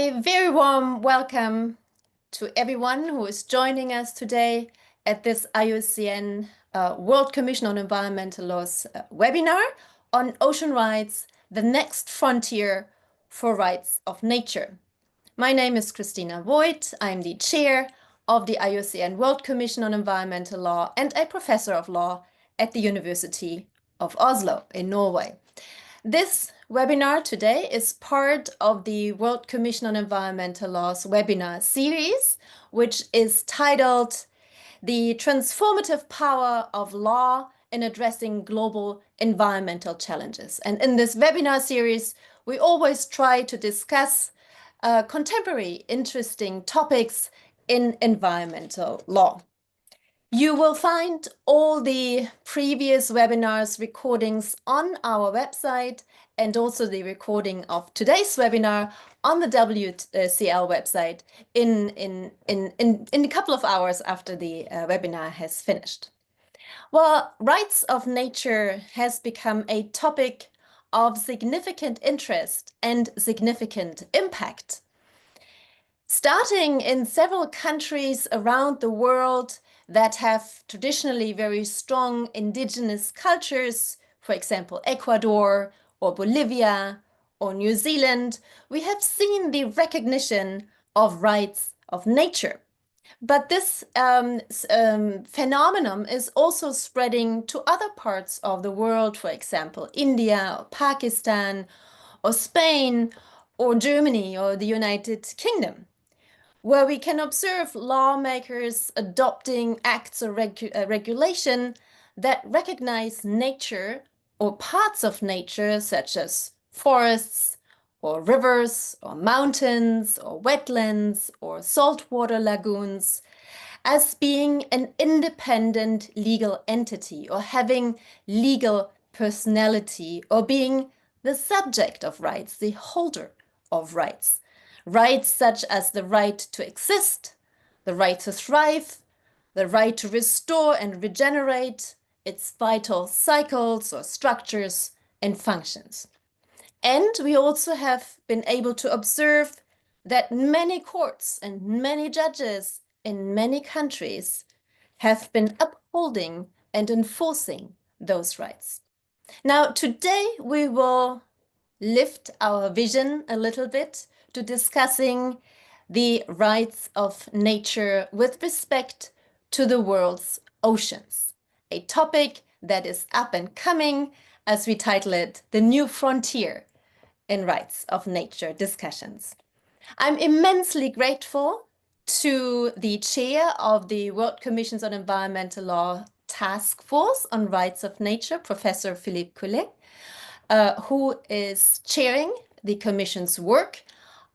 A very warm welcome to everyone who is joining us today at this IUCN World Commission on Environmental Law's webinar on ocean rights, the next frontier for rights of nature. My name is Christina Voigt. I'm the chair of the IUCN World Commission on Environmental Law and a professor of law at the University of Oslo in Norway. This webinar today is part of the World Commission on Environmental Law's webinar series, which is titled The Transformative Power of Law in Addressing Global Environmental Challenges. And in this webinar series, we always try to discuss contemporary interesting topics in environmental law. You will find all the previous webinars recordings on our website and also the recording of today's webinar on the WCEL website in a couple of hours after the webinar has finished. Well, rights of nature has become a topic of significant interest and significant impact. Starting in several countries around the world that have traditionally very strong indigenous cultures, for example, Ecuador or Bolivia or New Zealand, we have seen the recognition of rights of nature. But this phenomenon is also spreading to other parts of the world, for example, India or Pakistan or Spain or Germany or the United Kingdom, where we can observe lawmakers adopting acts or regulation that recognize nature or parts of nature, such as forests or rivers or mountains or wetlands or saltwater lagoons, as being an independent legal entity or having legal personality or being the subject of rights, the holder of rights. Rights such as the right to exist, the right to thrive, the right to restore and regenerate its vital cycles or structures and functions. And we also have been able to observe that many courts and many judges in many countries have been upholding and enforcing those rights. Now, today we will lift our vision a little bit to discussing the rights of nature with respect to the world's oceans, a topic that is up and coming, as we title it, The New Frontier in Rights of Nature Discussions. I'm immensely grateful to the chair of the World Commissions on Environmental Law Task Force on Rights of Nature, Professor Philippe Cullet, who is chairing the Commission's work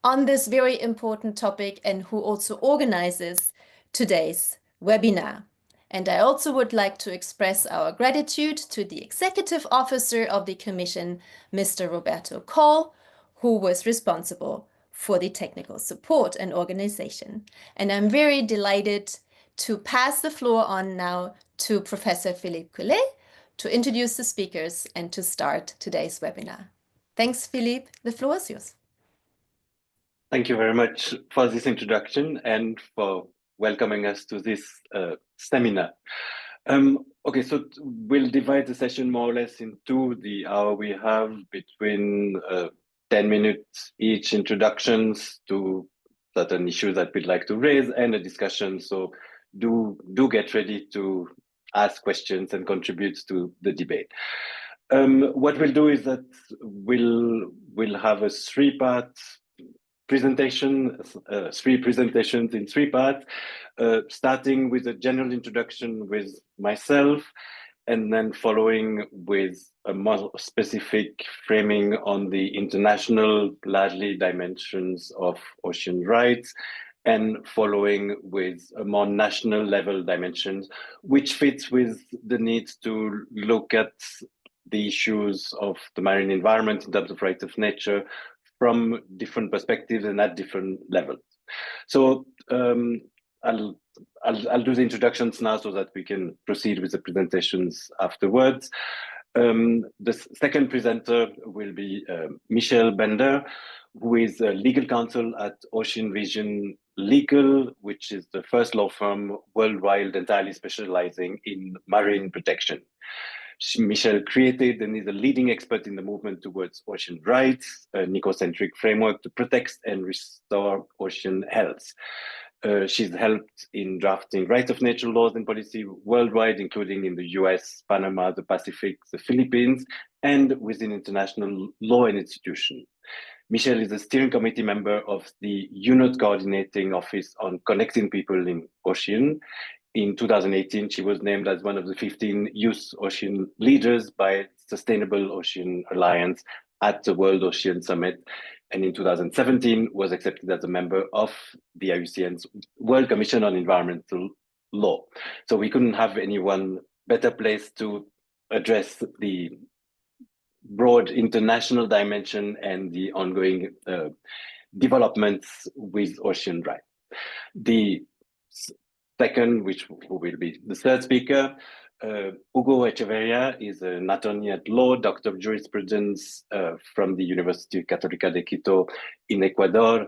on this very important topic and who also organizes today's webinar. And I also would like to express our gratitude to the Executive Officer of the Commission, Mr. Roberto Coll, who was responsible for the technical support and organization. And I'm very delighted to pass the floor on now to Professor Philippe Cullet to introduce the speakers and to start today's webinar. Thanks, Philippe. The floor is yours. Thank you very much for this introduction and for welcoming us to this seminar. Okay, so we'll divide the session more or less into the hour we have between 10 minutes each introductions to certain issues that we'd like to raise and a discussion. So do get ready to ask questions and contribute to the debate. What we'll do is that we'll have a three-part presentation, three presentations in three parts, starting with a general introduction with myself, and then following with a more specific framing on the international, largely dimensions of ocean rights, and following with a more national level dimensions, which fits with the need to look at the issues of the marine environment in terms of rights of nature from different perspectives and at different levels. So I'll do the introductions now so that we can proceed with the presentations afterwards. The second presenter will be Michel Bender, who is a legal counsel at Ocean Vision Legal, which is the first law firm worldwide entirely specializing in marine protection. Michel created and is a leading expert in the movement towards ocean rights, an ecocentric framework to protect and restore ocean health. She's helped in drafting rights of nature laws and policy worldwide, including in the US, Panama, the Pacific, the Philippines, and within international law and institutions. Michel is a steering committee member of the UNOT Coordinating Office on Connecting People in Ocean. In 2018, she was named as one of the 15 youth ocean leaders by Sustainable Ocean Alliance at the World Ocean Summit. And in 2017, was accepted as a member of the IUCN's World Commission on Environmental Law. So we couldn't have anyone better placed to address the broad international dimension and the ongoing developments with ocean rights. The second, which will be the third speaker, Hugo Echeverría is an attorney at law, doctor of jurisprudence from the University Católica de Quito in Ecuador.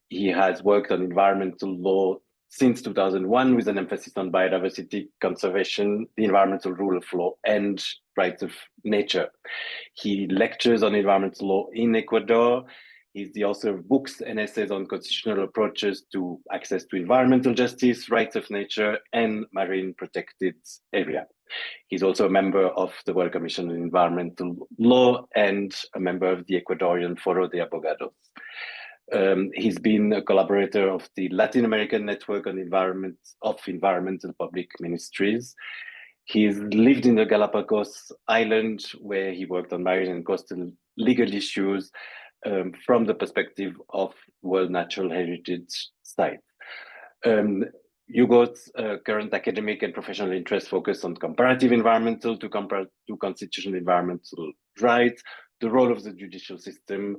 He has worked on environmental law since 2001 with an emphasis on biodiversity conservation, the environmental rule of law, and rights of nature. He lectures on environmental law in Ecuador. He's the author of books and essays on constitutional approaches to access to environmental justice, rights of nature, and marine protected area. He's also a member of the World Commission on Environmental Law and a member of the Ecuadorian Foro de Abogados. He's been a collaborator of the Latin American Network on Environmental Public Ministries. He's lived in the Galapagos Island, where he worked on marine and coastal legal issues from the perspective of World Natural Heritage Sites. Hugo's current academic and professional interests focus on comparative environmental to constitutional environmental rights, the role of the judicial system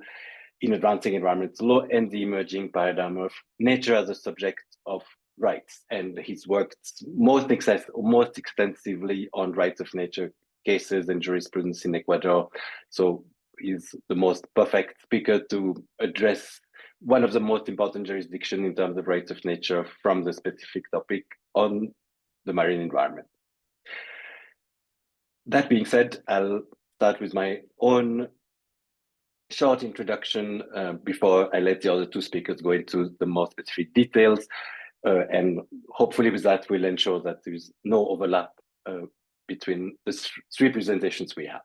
in advancing environmental law, and the emerging paradigm of nature as a subject of rights. And he's worked most extensively on rights of nature cases and jurisprudence in Ecuador. So he's the most perfect speaker to address one of the most important jurisdictions in terms of rights of nature from the specific topic on the marine environment. That being said, I'll start with my own short introduction before I let the other two speakers go into the more specific details. And hopefully with that, we'll ensure that there is no overlap between the three presentations we have.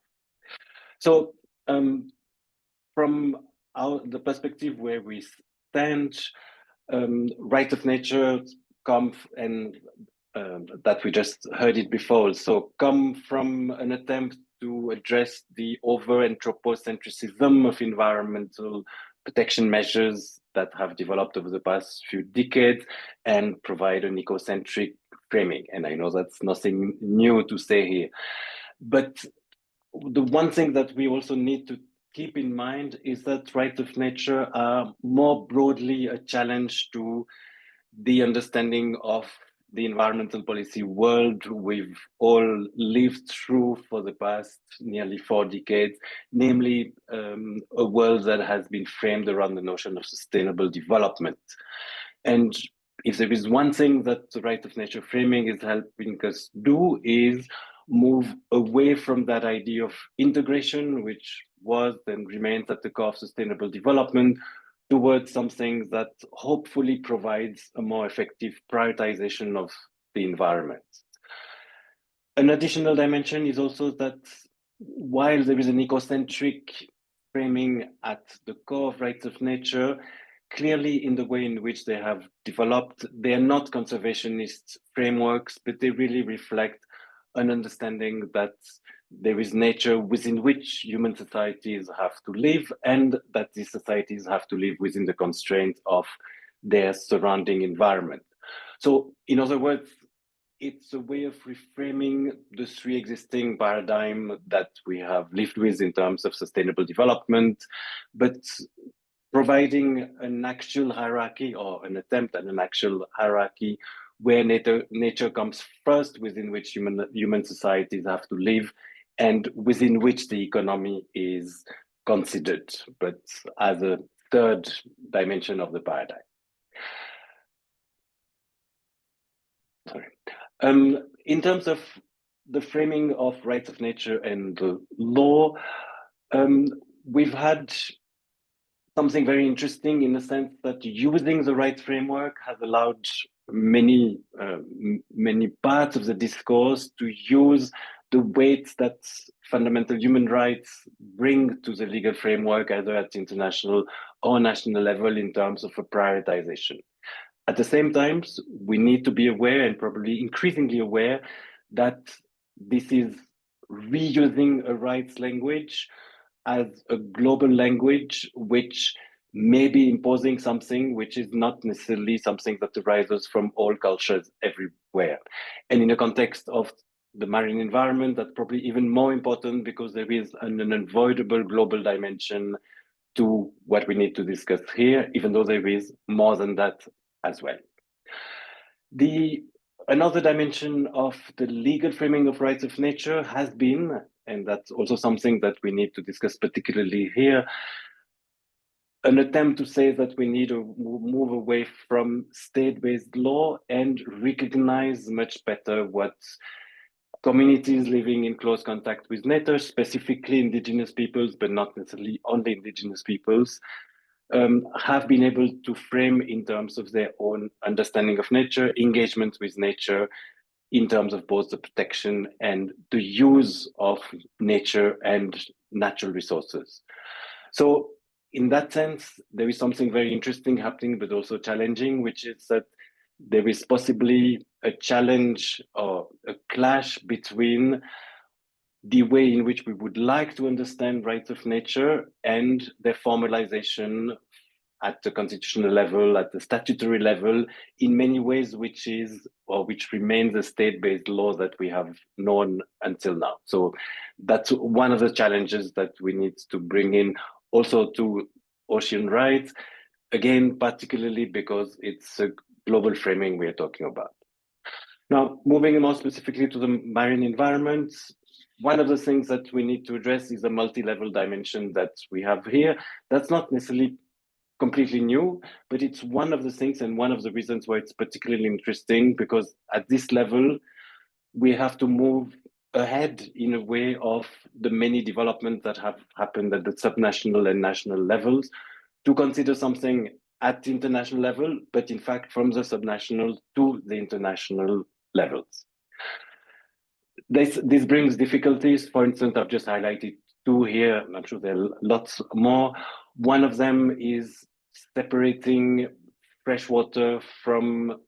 So from the perspective where we stand, right of nature come and that we just heard it before, so come from an attempt to address the over-anthropocentrism of environmental protection measures that have developed over the past few decades and provide an ecocentric framing. And I know that's nothing new to say here, but the one thing that we also need to keep in mind is that rights of nature are more broadly a challenge to the understanding of the environmental policy world we've all lived through for the past nearly 4 decades, namely a world that has been framed around the notion of sustainable development. And if there is one thing that the right of nature framing is helping us do is move away from that idea of integration, which was and remains at the core of sustainable development, towards something that hopefully provides a more effective prioritization of the environment. An additional dimension is also that while there is an ecocentric framing at the core of rights of nature, clearly in the way in which they have developed, they are not conservationist frameworks, but they really reflect an understanding that there is nature within which human societies have to live, and that these societies have to live within the constraints of their surrounding environment. So, in other words, it's a way of reframing the three existing paradigms that we have lived with in terms of sustainable development, but providing an actual hierarchy or an attempt at an actual hierarchy where nature comes first, within which human societies have to live, and within which the economy is considered, but as a third dimension of the paradigm. Sorry. In terms of the framing of rights of nature and the law, we've had something very interesting in the sense that using the rights framework has allowed many parts of the discourse to use the weights that fundamental human rights bring to the legal framework, either at international or national level, in terms of a prioritization. At the same time, we need to be aware, and probably increasingly aware, that this is reusing a rights language as a global language, which may be imposing something which is not necessarily something that arises from all cultures everywhere. And in the context of the marine environment, that's probably even more important, because there is an unavoidable global dimension to what we need to discuss here, even though there is more than that as well. Another dimension of the legal framing of rights of nature has been, and that's also something that we need to discuss particularly here, an attempt to say that we need to move away from state-based law and recognize much better what communities living in close contact with nature, specifically indigenous peoples, but not necessarily only indigenous peoples, have been able to frame in terms of their own understanding of nature, engagement with nature, in terms of both the protection and the use of nature and natural resources. So in that sense, there is something very interesting happening, but also challenging, which is that there is possibly a challenge or a clash between the way in which we would like to understand rights of nature and their formalization at the constitutional level, at the statutory level, in many ways, which remains a state-based law that we have known until now. So that's one of the challenges that we need to bring in also to ocean rights, again, particularly because it's a global framing we are talking about. Now, moving more specifically to the marine environment, one of the things that we need to address is the multi-level dimension that we have here. That's not necessarily completely new, but it's one of the things and one of the reasons why it's particularly interesting, because at this level, we have to move ahead in a way of the many developments that have happened at the subnational and national levels to consider something at the international level, but in fact from the subnational to the international levels. This brings difficulties. For instance, I've just highlighted two here. I'm sure there are lots more. One of them is separating freshwater from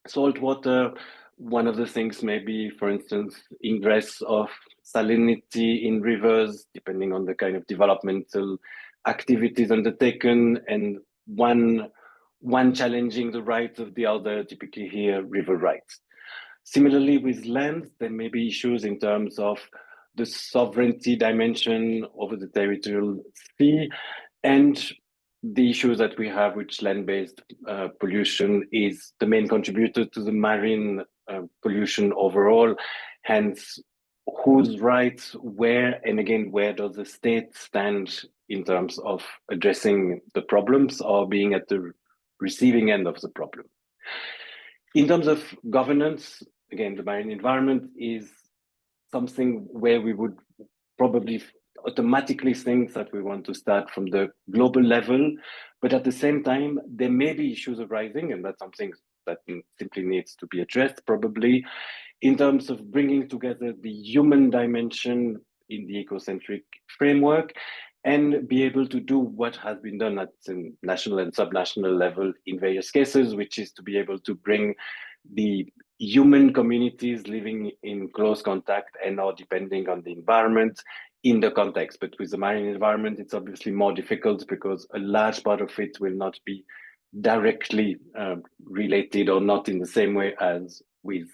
saltwater. One of the things may be, for instance, ingress of salinity in rivers, depending on the kind of developmental activities undertaken, and one challenging the rights of the other, typically here, river rights. Similarly, with land, there may be issues in terms of the sovereignty dimension over the territorial sea, and the issues that we have with land-based pollution is the main contributor to the marine pollution overall. Hence, whose rights, where, and again, where does the state stand in terms of addressing the problems or being at the receiving end of the problem? In terms of governance, again, the marine environment is something where we would probably automatically think that we want to start from the global level, but at the same time, there may be issues arising, and that's something that simply needs to be addressed probably, in terms of bringing together the human dimension in the ecocentric framework and be able to do what has been done at the national and subnational level in various cases, which is to be able to bring the human communities living in close contact and or depending on the environment in the context. But with the marine environment, it's obviously more difficult because a large part of it will not be directly related or not in the same way as with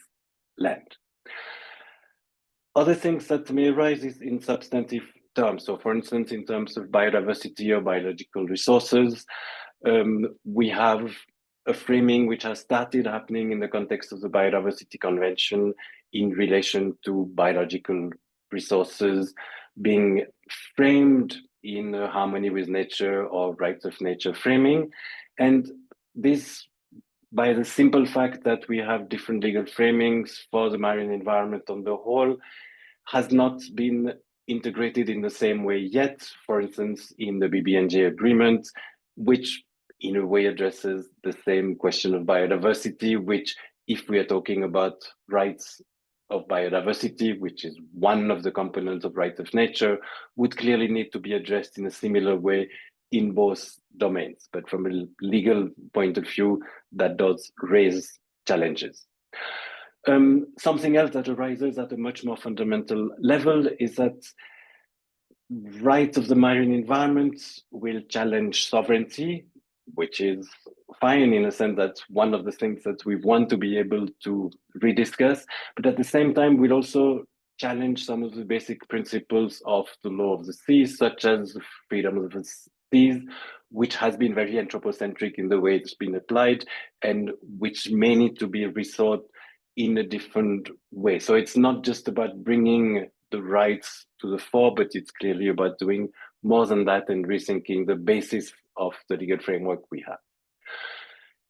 land. Other things that may arise is in substantive terms. So for instance, in terms of biodiversity or biological resources, we have a framing which has started happening in the context of the Biodiversity Convention in relation to biological resources being framed in harmony with nature or rights of nature framing. And this, by the simple fact that we have different legal framings for the marine environment on the whole, has not been integrated in the same way yet. For instance, in the BBNJ agreement, which in a way addresses the same question of biodiversity, which, if we are talking about rights of biodiversity, which is one of the components of rights of nature, would clearly need to be addressed in a similar way in both domains. But from a legal point of view, that does raise challenges. Something else that arises at a much more fundamental level is that rights of the marine environment will challenge sovereignty, which is fine in a sense that one of the things that we want to be able to rediscuss, but at the same time will also challenge some of the basic principles of the law of the sea, such as freedom of the seas, which has been very anthropocentric in the way it's been applied, and which may need to be restored in a different way. So it's not just about bringing the rights to the fore, but it's clearly about doing more than that and rethinking the basis of the legal framework we have.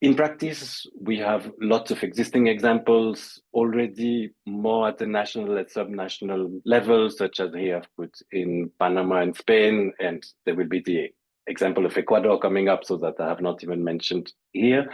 In practice, we have lots of existing examples already, more at the national and subnational level, such as here I've put in Panama and Spain, and there will be the example of Ecuador coming up, so that I have not even mentioned here.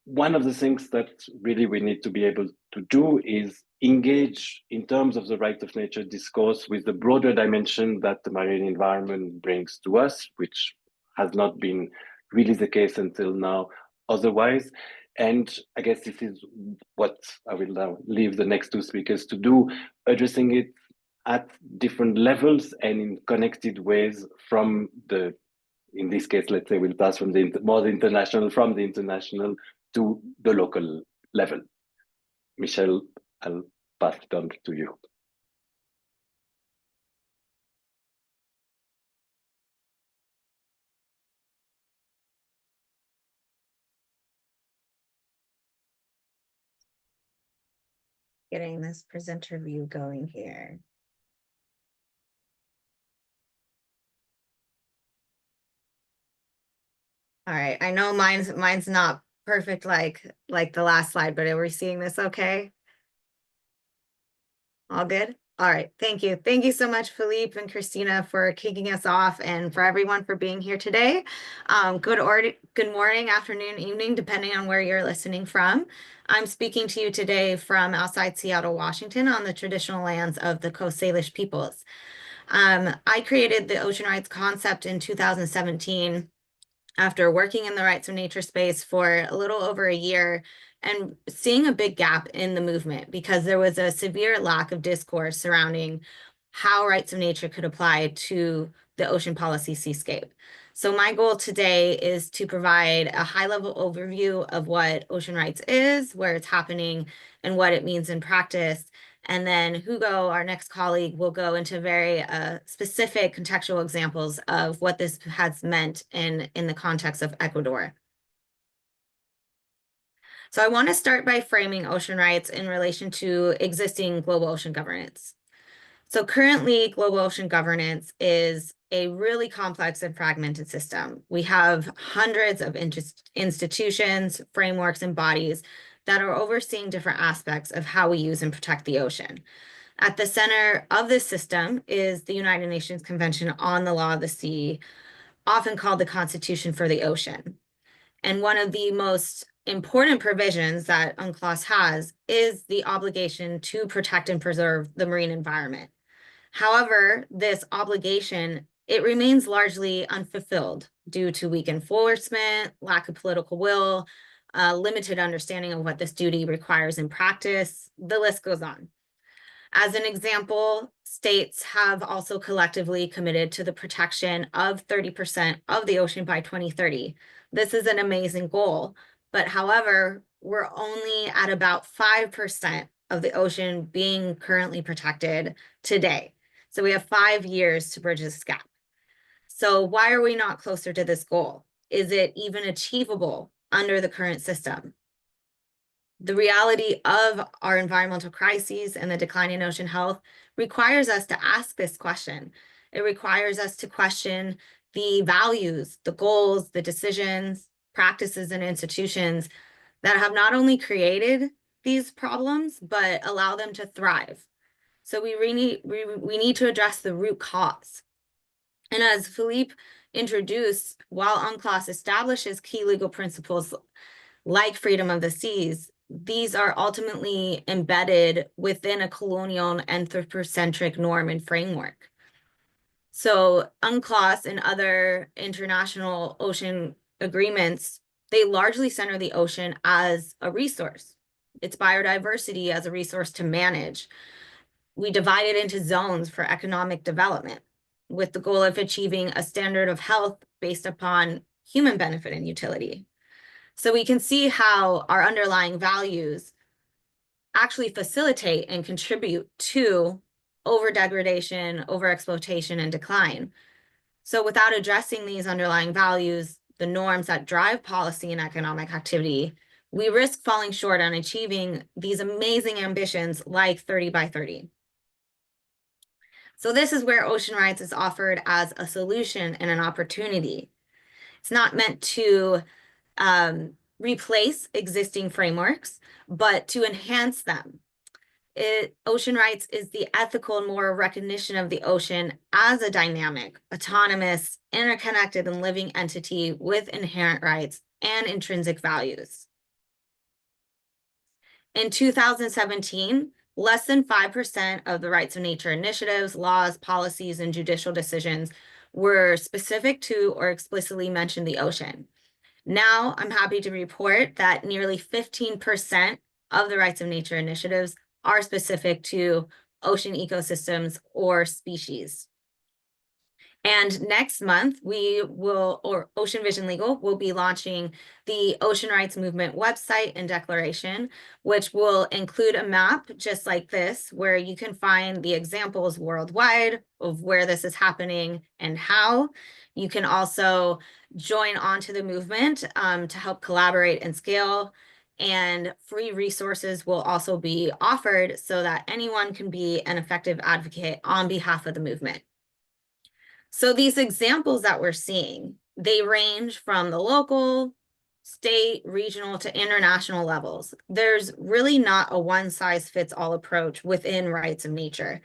One of the things that really we need to be able to do is engage in terms of the right of nature discourse with the broader dimension that the marine environment brings to us, which has not been really the case until now otherwise. And I guess this is what I will now leave the next two speakers to do, addressing it at different levels and in connected ways from the, in this case, let's say we'll pass from the more international, from the international to the local level. Michelle, I'll pass it on to you. Getting this presenter view going here. All right, I know mine's not perfect like the last slide, but are we seeing this okay? All good? All right, thank you. Thank you so much, Philippe and Christina, for kicking us off, and for everyone for being here today. Good morning, afternoon, evening, depending on where you're listening from. I'm speaking to you today from outside Seattle, Washington, on the traditional lands of the Coast Salish peoples. I created the ocean rights concept in 2017 after working in the rights of nature space for a little over a year and seeing a big gap in the movement because there was a severe lack of discourse surrounding how rights of nature could apply to the ocean policy seascape. So my goal today is to provide a high-level overview of what ocean rights is, where it's happening, and what it means in practice. And then Hugo, our next colleague, will go into very specific contextual examples of what this has meant in the context of Ecuador. So I want to start by framing ocean rights in relation to existing global ocean governance. So currently, global ocean governance is a really complex and fragmented system. We have hundreds of institutions, frameworks, and bodies that are overseeing different aspects of how we use and protect the ocean. At the center of this system is the United Nations Convention on the Law of the Sea, often called the Constitution for the Ocean. And one of the most important provisions that UNCLOS has is the obligation to protect and preserve the marine environment. However, this obligation, it remains largely unfulfilled due to weak enforcement, lack of political will, limited understanding of what this duty requires in practice. The list goes on. As an example, states have also collectively committed to the protection of 30% of the ocean by 2030. This is an amazing goal, but however, we're only at about 5% of the ocean being currently protected today. So we have 5 years to bridge this gap. So why are we not closer to this goal? Is it even achievable under the current system? The reality of our environmental crises and the decline in ocean health requires us to ask this question. It requires us to question the values, the goals, the decisions, practices, and institutions that have not only created these problems, but allow them to thrive. So we need to address the root cause. And as Philippe introduced, while UNCLOS establishes key legal principles like freedom of the seas, these are ultimately embedded within a colonial and anthropocentric norm and framework. So UNCLOS and other international ocean agreements, they largely center the ocean as a resource. Its biodiversity as a resource to manage. We divide it into zones for economic development with the goal of achieving a standard of health based upon human benefit and utility. So we can see how our underlying values actually facilitate and contribute to over-degradation, over-exploitation, and decline. So without addressing these underlying values, the norms that drive policy and economic activity, we risk falling short on achieving these amazing ambitions like 30 by 30. So this is where ocean rights is offered as a solution and an opportunity. It's not meant to replace existing frameworks, but to enhance them. Ocean rights is the ethical and moral recognition of the ocean as a dynamic, autonomous, interconnected, and living entity with inherent rights and intrinsic values. In 2017, less than 5% of the rights of nature initiatives, laws, policies, and judicial decisions were specific to or explicitly mentioned the ocean. Now, I'm happy to report that nearly 15% of the rights of nature initiatives are specific to ocean ecosystems or species. And next month, Ocean Vision Legal will be launching the Ocean Rights Movement website and declaration, which will include a map just like this, where you can find the examples worldwide of where this is happening and how. You can also join onto the movement to help collaborate and scale. And free resources will also be offered so that anyone can be an effective advocate on behalf of the movement. So these examples that we're seeing, they range from the local, state, regional to international levels. There's really not a one-size-fits-all approach within rights of nature.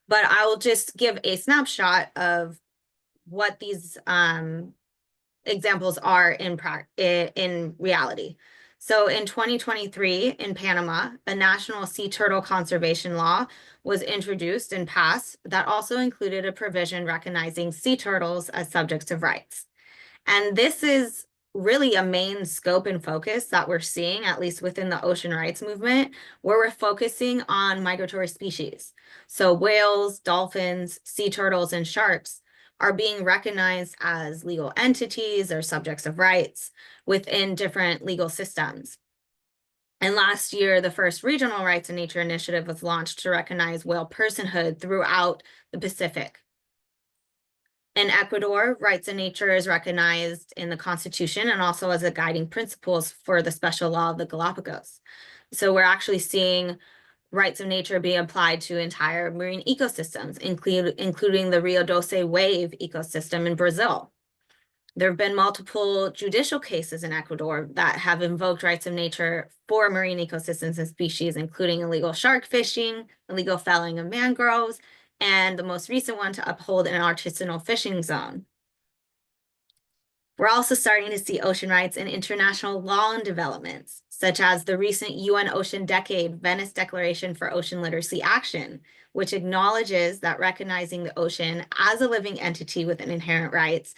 But I will just give a snapshot of what these examples are in reality. So in 2023 in Panama, a national sea turtle conservation law was introduced and passed that also included a provision recognizing sea turtles as subjects of rights. And this is really a main scope and focus that we're seeing, at least within the ocean rights movement, where we're focusing on migratory species. So whales, dolphins, sea turtles, and sharks are being recognized as legal entities or subjects of rights within different legal systems. And last year, the first Regional Rights in Nature initiative was launched to recognize whale personhood throughout the Pacific. In Ecuador, rights in nature is recognized in the Constitution and also as a guiding principles for the special law of the Galapagos. So we're actually seeing rights of nature being applied to entire marine ecosystems, including the Rio Doce wave ecosystem in Brazil. There have been multiple judicial cases in Ecuador that have invoked rights of nature for marine ecosystems and species, including illegal shark fishing, illegal felling of mangroves, and the most recent one to uphold an artisanal fishing zone. We're also starting to see ocean rights in international law and developments, such as the recent UN Ocean Decade Venice Declaration for Ocean Literacy Action, which acknowledges that recognizing the ocean as a living entity with inherent rights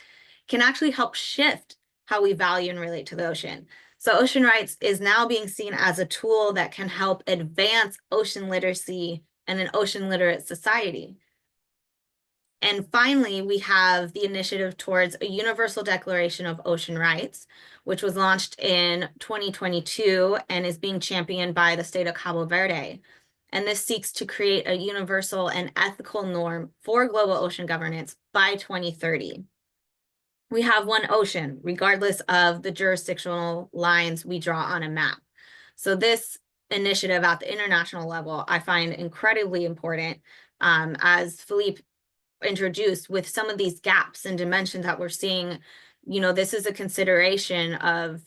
can actually help shift how we value and relate to the ocean. So ocean rights is now being seen as a tool that can help advance ocean literacy and an ocean literate society. And finally, we have the initiative towards a Universal Declaration of Ocean Rights, which was launched in 2022 and is being championed by the state of Cabo Verde. And this seeks to create a universal and ethical norm for global ocean governance by 2030. We have one ocean, regardless of the jurisdictional lines we draw on a map. So this initiative at the international level, I find incredibly important, as Philippe introduced, with some of these gaps and dimensions that we're seeing. This is a consideration of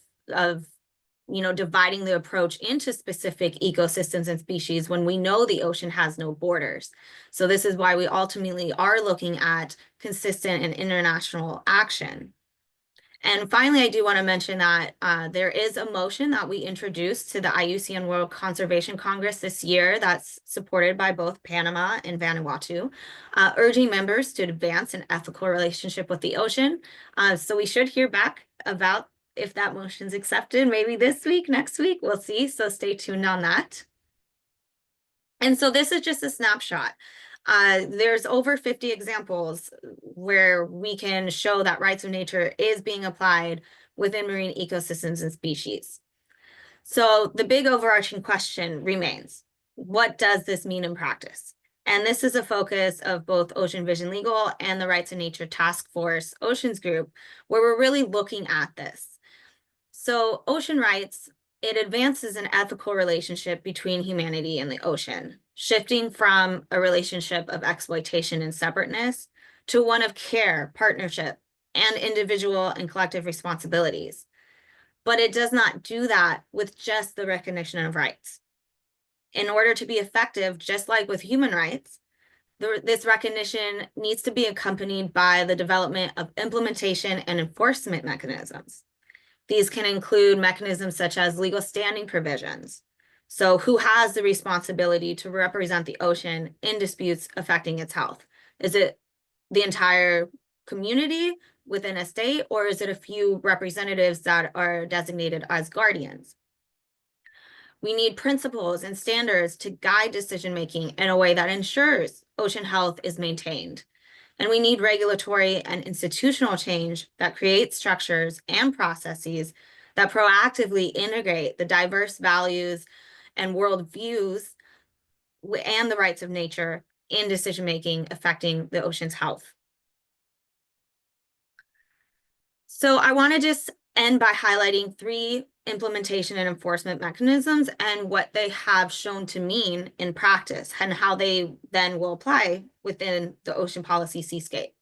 dividing the approach into specific ecosystems and species when we know the ocean has no borders. So this is why we ultimately are looking at consistent and international action. And finally, I do want to mention that there is a motion that we introduced to the IUCN World Conservation Congress this year that's supported by both Panama and Vanuatu, urging members to advance an ethical relationship with the ocean. So we should hear back about if that motion's accepted, maybe this week, next week, we'll see. So stay tuned on that. And so this is just a snapshot. There's over 50 examples where we can show that rights of nature is being applied within marine ecosystems and species. So the big overarching question remains, what does this mean in practice? And this is a focus of both Ocean Vision Legal and the Rights of Nature Task Force Oceans Group, where we're really looking at this. So ocean rights, it advances an ethical relationship between humanity and the ocean, shifting from a relationship of exploitation and separateness to one of care, partnership, and individual and collective responsibilities. But it does not do that with just the recognition of rights. In order to be effective, just like with human rights, this recognition needs to be accompanied by the development of implementation and enforcement mechanisms. These can include mechanisms such as legal standing provisions. So who has the responsibility to represent the ocean in disputes affecting its health? Is it the entire community within a state, or is it a few representatives that are designated as guardians? We need principles and standards to guide decision-making in a way that ensures ocean health is maintained. And we need regulatory and institutional change that creates structures and processes that proactively integrate the diverse values and worldviews and the rights of nature in decision-making affecting the ocean's health. So I want to just end by highlighting 3 implementation and enforcement mechanisms and what they have shown to mean in practice and how they then will apply within the ocean policy seascape.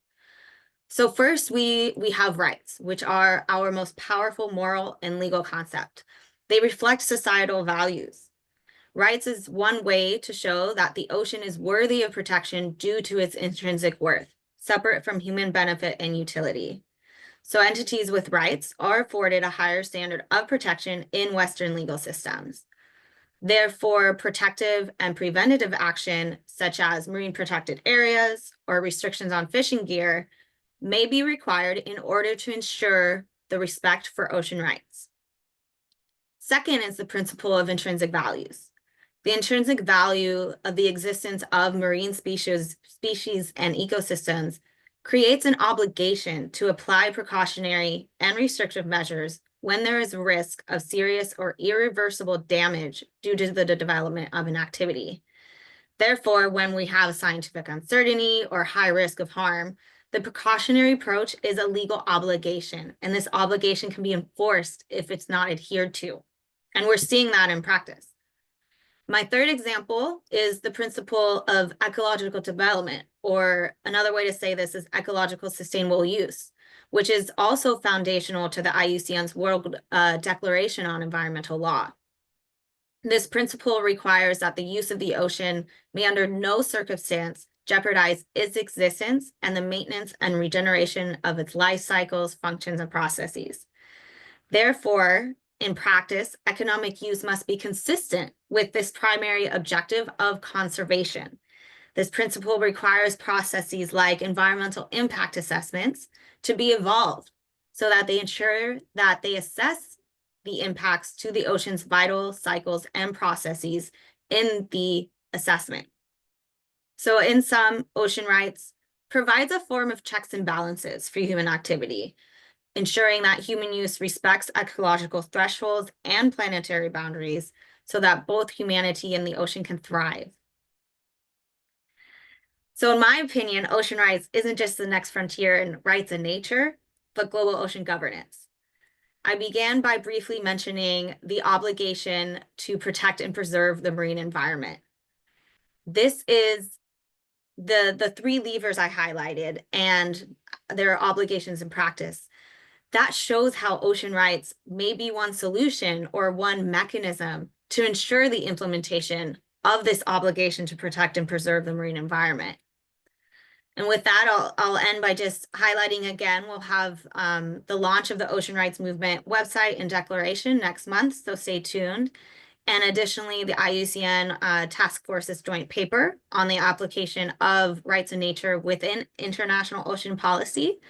So first, we have rights, which are our most powerful moral and legal concept. They reflect societal values. Rights is one way to show that the ocean is worthy of protection due to its intrinsic worth, separate from human benefit and utility. So entities with rights are afforded a higher standard of protection in Western legal systems. Therefore, protective and preventative action, such as marine protected areas or restrictions on fishing gear, may be required in order to ensure the respect for ocean rights. Second is the principle of intrinsic values. The intrinsic value of the existence of marine species and ecosystems creates an obligation to apply precautionary and restrictive measures when there is a risk of serious or irreversible damage due to the development of an activity. Therefore, when we have scientific uncertainty or high risk of harm, the precautionary approach is a legal obligation, and this obligation can be enforced if it's not adhered to. And we're seeing that in practice. My third example is the principle of ecological development, or another way to say this is ecological sustainable use, which is also foundational to the IUCN's World Declaration on Environmental Law. This principle requires that the use of the ocean may under no circumstance jeopardize its existence and the maintenance and regeneration of its life cycles, functions, and processes. Therefore, in practice, economic use must be consistent with this primary objective of conservation. This principle requires processes like environmental impact assessments to be evolved so that they ensure that they assess the impacts to the ocean's vital cycles and processes in the assessment. So in sum, ocean rights provides a form of checks and balances for human activity, ensuring that human use respects ecological thresholds and planetary boundaries so that both humanity and the ocean can thrive. So in my opinion, ocean rights isn't just the next frontier in rights and nature, but global ocean governance. I began by briefly mentioning the obligation to protect and preserve the marine environment. This is the three levers I highlighted and their obligations in practice. That shows how ocean rights may be one solution or one mechanism to ensure the implementation of this obligation to protect and preserve the marine environment. And with that, I'll end by just highlighting again, we'll have the launch of the Ocean Rights Movement website and declaration next month, so stay tuned. And additionally, the IUCN Task Force's joint paper on the application of rights of nature within international ocean policy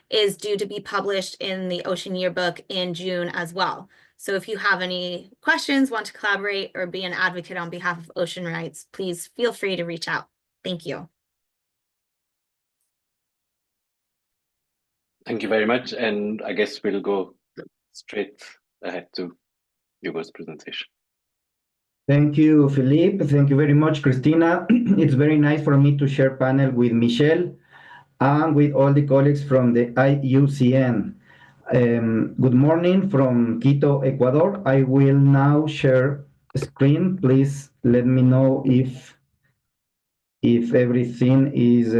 is due to be published in the Ocean Yearbook in June as well. So if you have any questions, want to collaborate, or be an advocate on behalf of ocean rights, please feel free to reach out. Thank you. Thank you very much. And I guess we'll go straight ahead to Hugo's presentation. Thank you, Philippe. Thank you very much, Christina. It's very nice for me to share panel with Michelle and with all the colleagues from the IUCN. Good morning from Quito, Ecuador. I will now share screen. Please let me know if everything is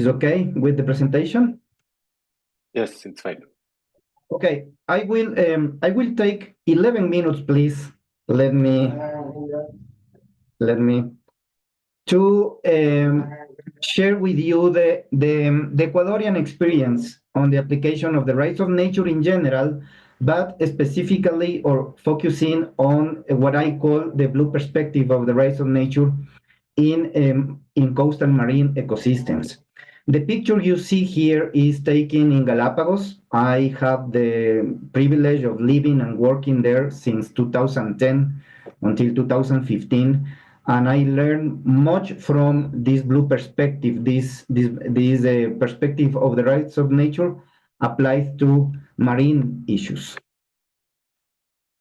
okay with the presentation. Yes, it's fine. Okay, I will take 11 minutes, please. Let me to share with you the Ecuadorian experience on the application of the rights of nature in general, but specifically or focusing on what I call the blue perspective of the rights of nature in coastal marine ecosystems. The picture you see here is taken in Galapagos. I have the privilege of living and working there since 2010 until 2015. And I learned much from this blue perspective, this perspective of the rights of nature applied to marine issues.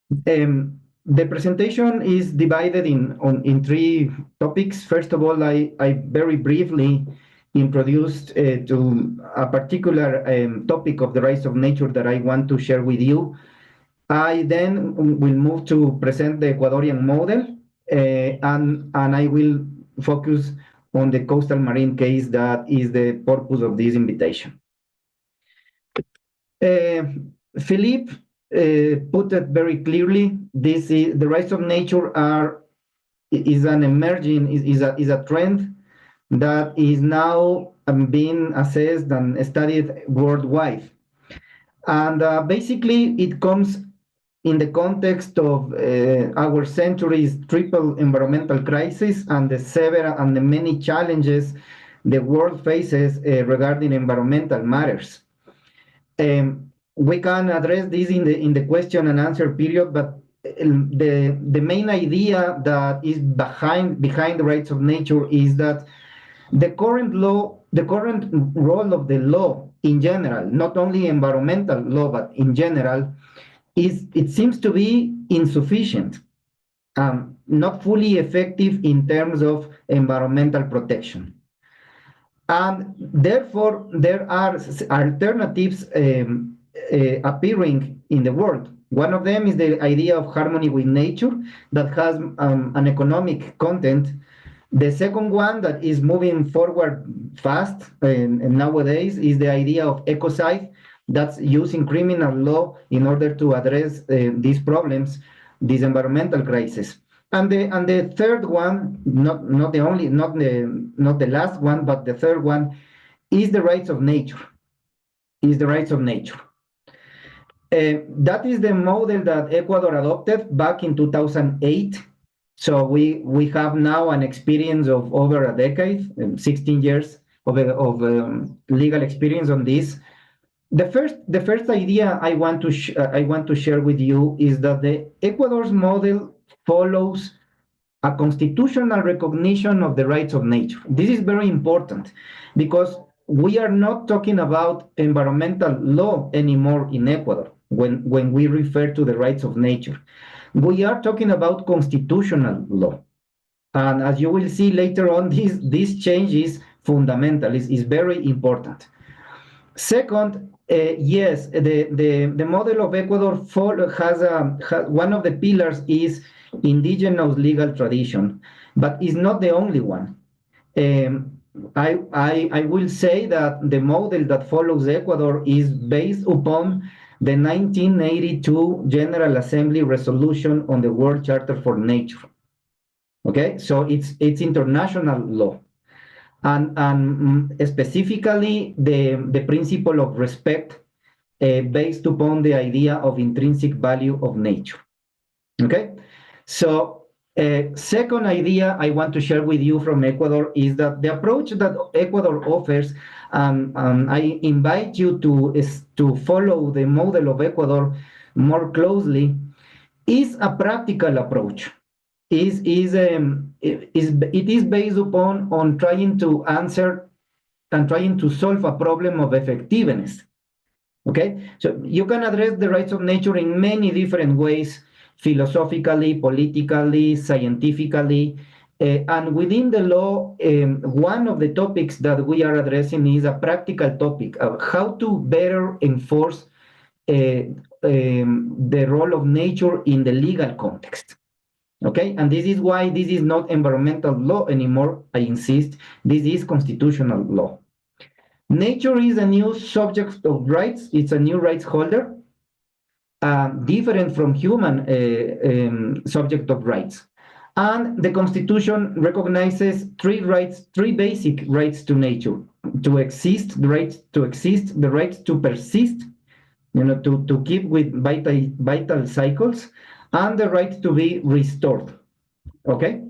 The presentation is divided in three topics. First of all, I very briefly introduced to a particular topic of the rights of nature that I want to share with you. I then will move to present the Ecuadorian model, and I will focus on the coastal marine case that is the purpose of this invitation. Philippe put it very clearly. This is the rights of nature is an emerging is a trend that is now being assessed and studied worldwide. And basically, it comes in the context of our century's triple environmental crisis and the many challenges the world faces regarding environmental matters. We can address this in the question and answer period, but the main idea that is behind the rights of nature is that the current role of the law in general, not only environmental law, but in general, it seems to be insufficient, not fully effective in terms of environmental protection. And therefore, there are alternatives appearing in the world. One of them is the idea of harmony with nature that has an economic content. The second one that is moving forward fast and nowadays is the idea of ecocide, that's using criminal law in order to address these problems, this environmental crisis. And the third one, not the last one, but the third one is the rights of nature. That is the model that Ecuador adopted back in 2008. So we have now an experience of over a decade, 16 years of legal experience on this. The first idea I want to share with you is that the Ecuador's model follows a constitutional recognition of the rights of nature. This is very important because we are not talking about environmental law anymore in Ecuador when we refer to the rights of nature. We are talking about constitutional law. And as you will see later on, this change is fundamental, is very important. Second, yes, the model of Ecuador has one of the pillars is indigenous legal tradition, but it's not the only one. I will say that the model that follows Ecuador is based upon the 1982 General Assembly resolution on the World Charter for Nature. Okay, so it's international law. And specifically the principle of respect based upon the idea of intrinsic value of nature. Okay, so second idea I want to share with you from Ecuador is that the approach that Ecuador offers, I invite you to follow the model of Ecuador more closely, is a practical approach. It is based upon trying to answer and trying to solve a problem of effectiveness. Okay, so you can address the rights of nature in many different ways, philosophically, politically, scientifically, and within the law, one of the topics that we are addressing is a practical topic of how to better enforce the role of nature in the legal context. Okay, and this is why this is not environmental law anymore. I insist, this is constitutional law. Nature is a new subject of rights. It's a new rights holder, different from human subject of rights. And the Constitution recognizes three basic rights to nature: to exist, the right to exist, the right to persist, to keep with vital cycles, and the right to be restored. Okay?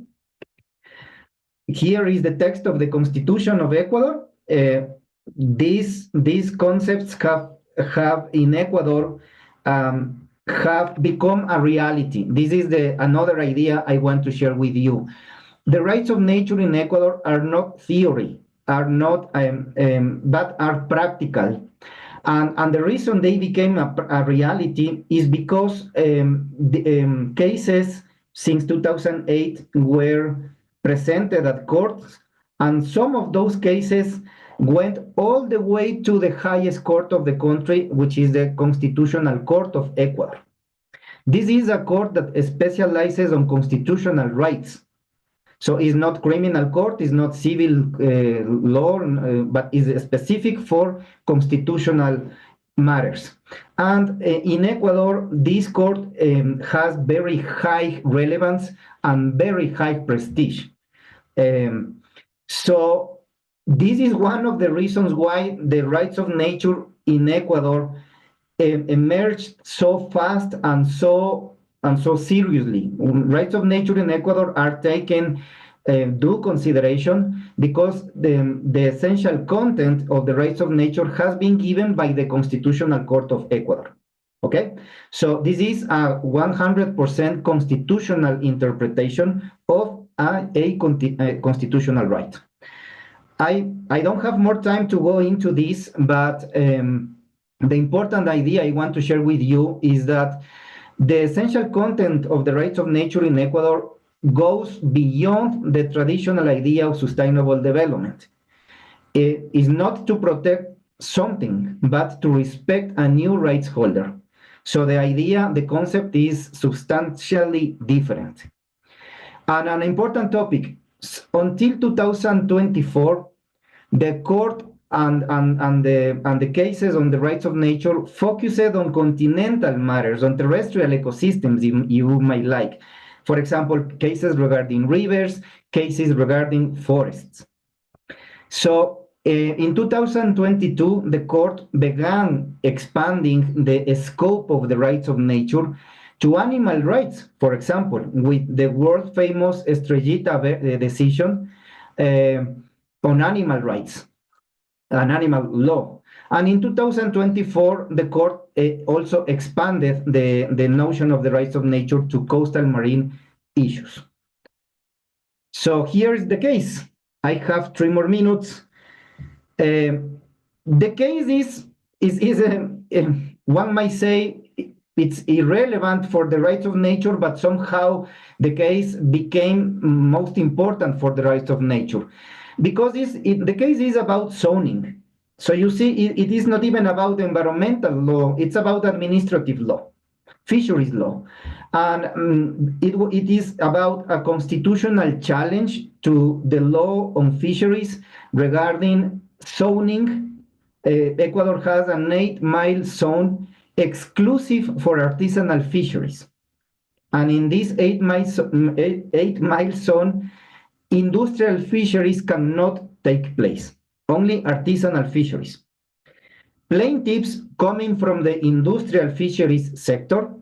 Here is the text of the Constitution of Ecuador. These concepts have in Ecuador have become a reality. This is another idea I want to share with you. The rights of nature in Ecuador are not theory, but are practical. And the reason they became a reality is because the cases since 2008 were presented at courts, and some of those cases went all the way to the highest court of the country, which is the Constitutional Court of Ecuador. This is a court that specializes on constitutional rights. So it's not criminal court, it's not civil law, but is specific for constitutional matters. And in Ecuador, this court has very high relevance and very high prestige. So this is one of the reasons why the rights of nature in Ecuador emerged so fast and so seriously. Rights of nature in Ecuador are taken due consideration because the essential content of the rights of nature has been given by the Constitutional Court of Ecuador. Okay, so this is a 100% constitutional interpretation of a constitutional right. I don't have more time to go into this, but the important idea I want to share with you is that the essential content of the rights of nature in Ecuador goes beyond the traditional idea of sustainable development. It is not to protect something, but to respect a new rights holder. So the concept is substantially different. And an important topic, until 2024, the court and the cases on the rights of nature focused on continental matters, on terrestrial ecosystems, you might like. For example, cases regarding rivers, cases regarding forests. So in 2022, the court began expanding the scope of the rights of nature to animal rights, for example, with the world famous Echeverría decision on animal rights and animal law. And in 2024, the court also expanded the notion of the rights of nature to coastal marine issues. So here is the case. I have 3 more minutes. The case is one might say it's irrelevant for the rights of nature, but somehow the case became most important for the rights of nature, because the case is about zoning. So you see, it is not even about environmental law, it's about administrative law, fisheries law. And it is about a constitutional challenge to the law on fisheries regarding zoning. Ecuador has an 8-mile zone exclusive for artisanal fisheries. And in this 8-mile zone, industrial fisheries cannot take place, only artisanal fisheries. Plaintiffs coming from the industrial fisheries sector,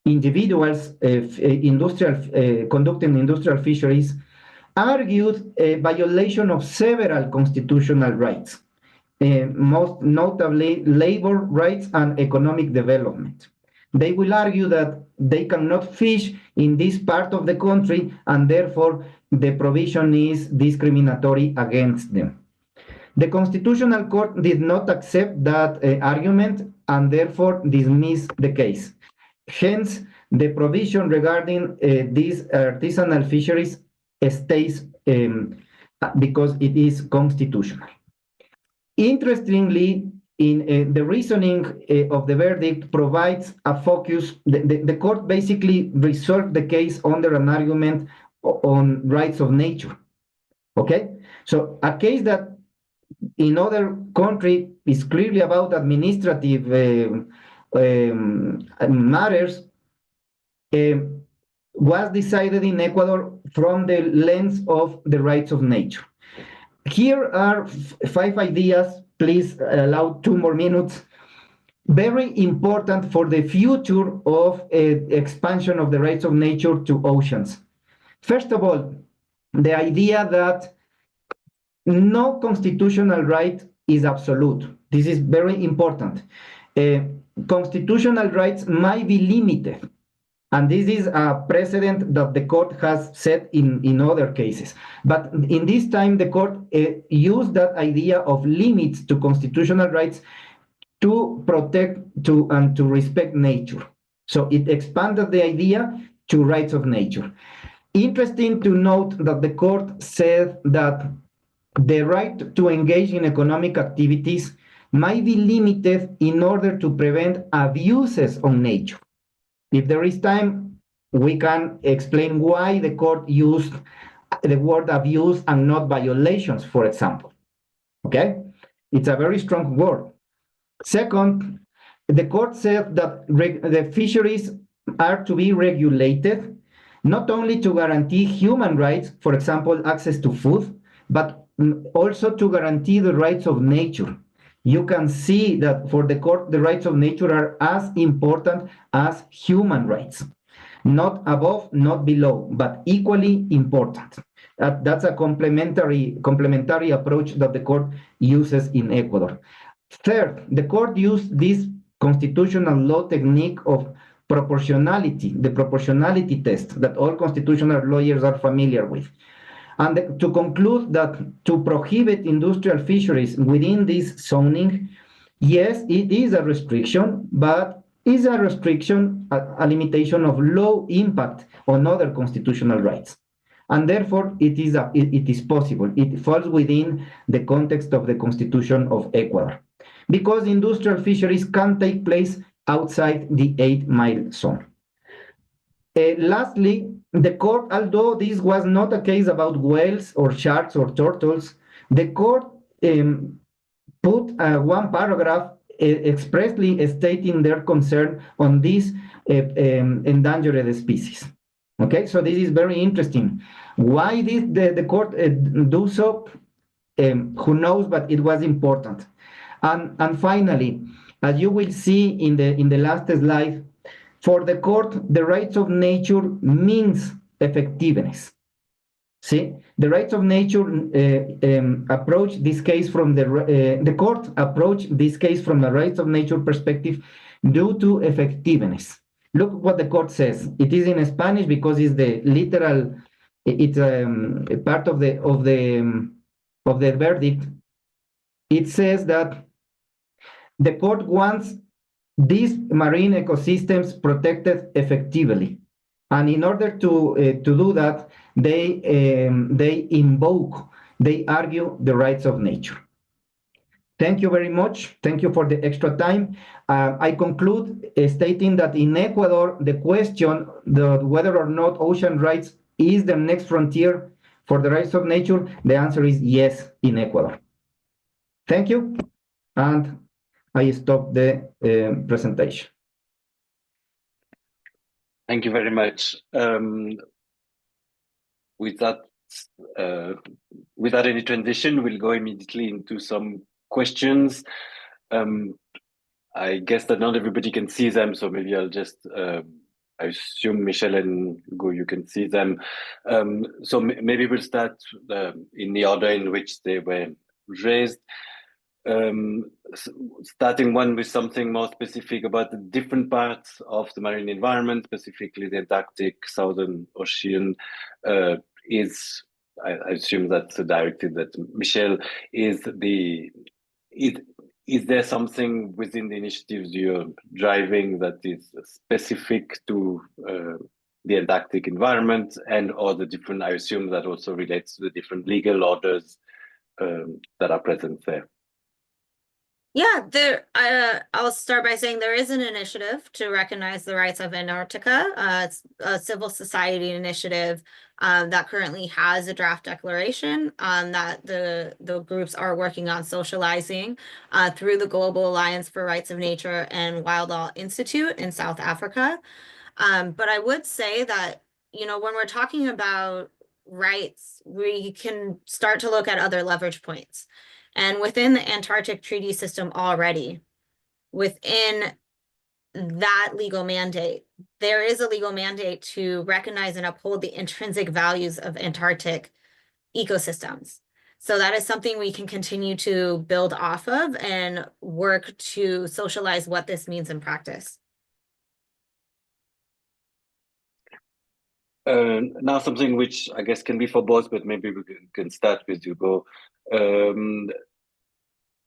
individuals conducting industrial fisheries, argued a violation of several constitutional rights, most notably labor rights and economic development. They will argue that they cannot fish in this part of the country, and therefore the provision is discriminatory against them. The Constitutional Court did not accept that argument and therefore dismissed the case. Hence, the provision regarding these artisanal fisheries stays because it is constitutional. Interestingly, in the reasoning of the verdict provides a focus. The court basically resolved the case under an argument on rights of nature. Okay, so a case that in other country is clearly about administrative matters was decided in Ecuador from the lens of the rights of nature. Here are 5 ideas. Please allow 2 more minutes. Very important for the future of expansion of the rights of nature to oceans. First of all, the idea that no constitutional right is absolute. This is very important. Constitutional rights might be limited. And this is a precedent that the court has set in other cases. But in this time, the court used that idea of limits to constitutional rights to protect and to respect nature. So it expanded the idea to rights of nature. Interesting to note that the court said that the right to engage in economic activities might be limited in order to prevent abuses on nature. If there is time, we can explain why the court used the word abuse and not violations, for example. Okay? It's a very strong word. Second, the court said that the fisheries are to be regulated, not only to guarantee human rights, for example, access to food, but also to guarantee the rights of nature. You can see that for the court, the rights of nature are as important as human rights. Not above, not below, but equally important. That's a complementary approach that the court uses in Ecuador. Third, the court used this constitutional law technique of proportionality, the proportionality test that all constitutional lawyers are familiar with. And to conclude that to prohibit industrial fisheries within this zoning, yes, it is a restriction, but is a restriction, a limitation of low impact on other constitutional rights. And therefore, it is possible. It falls within the context of the Constitution of Ecuador, because industrial fisheries can take place outside the 8-mile zone. Lastly, the court, although this was not a case about whales or sharks or turtles, the court put one paragraph expressly stating their concern on these endangered species. Okay, so this is very interesting. Why did the court do so? Who knows, but it was important. And finally, as you will see in the last slide, for the court, the rights of nature means effectiveness. See, the rights of nature approach this case from the court approached this case from a rights of nature perspective due to effectiveness. Look what the court says. It is in Spanish because it's the literal. It's part of the verdict. It says that the court wants these marine ecosystems protected effectively, and in order to do that, they argue the rights of nature. Thank you very much. Thank you for the extra time. I conclude stating that in Ecuador, the question whether or not ocean rights is the next frontier for the rights of nature, the answer is yes in Ecuador. Thank you, and I stop the presentation. Thank you very much. Without any transition, we'll go immediately into some questions. I guess that not everybody can see them, so maybe I'll just, I assume Michelle and Hugo, you can see them. So maybe we'll start in the order in which they were raised. Starting one with something more specific about the different parts of the marine environment, specifically the Antarctic, Southern Ocean, I assume that's directed at Michelle, is there something within the initiatives you're driving that is specific to the Antarctic environment and or the different, I assume that also relates to the different legal orders that are present there? Yeah, I'll start by saying there is an initiative to recognize the rights of Antarctica. It's a civil society initiative that currently has a draft declaration that the groups are working on socializing through the Global Alliance for Rights of Nature and Wild Law Institute in South Africa. But I would say that, when we're talking about rights, we can start to look at other leverage points. And within the Antarctic Treaty System already, within that legal mandate, there is a legal mandate to recognize and uphold the intrinsic values of Antarctic ecosystems. So that is something we can continue to build off of and work to socialize what this means in practice. Now something which I guess can be for both, but maybe we can start with Hugo.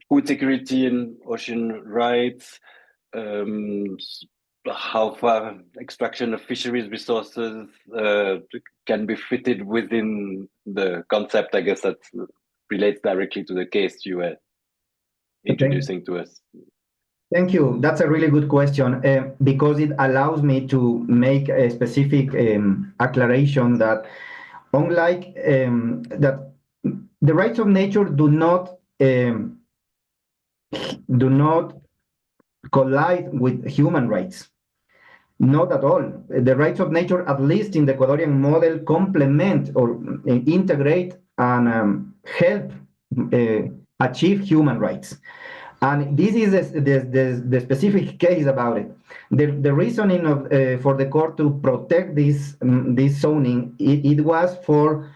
Food security and ocean rights, how far extraction of fisheries resources can be fitted within the concept, I guess that relates directly to the case you were introducing to us. Thank you. That's a really good question because it allows me to make a specific acclaration that unlike that the rights of nature do not collide with human rights. Not at all. The rights of nature, at least in the Ecuadorian model, complement or integrate and help achieve human rights. And this is the specific case about it. The reasoning for the court to protect this zoning, it was for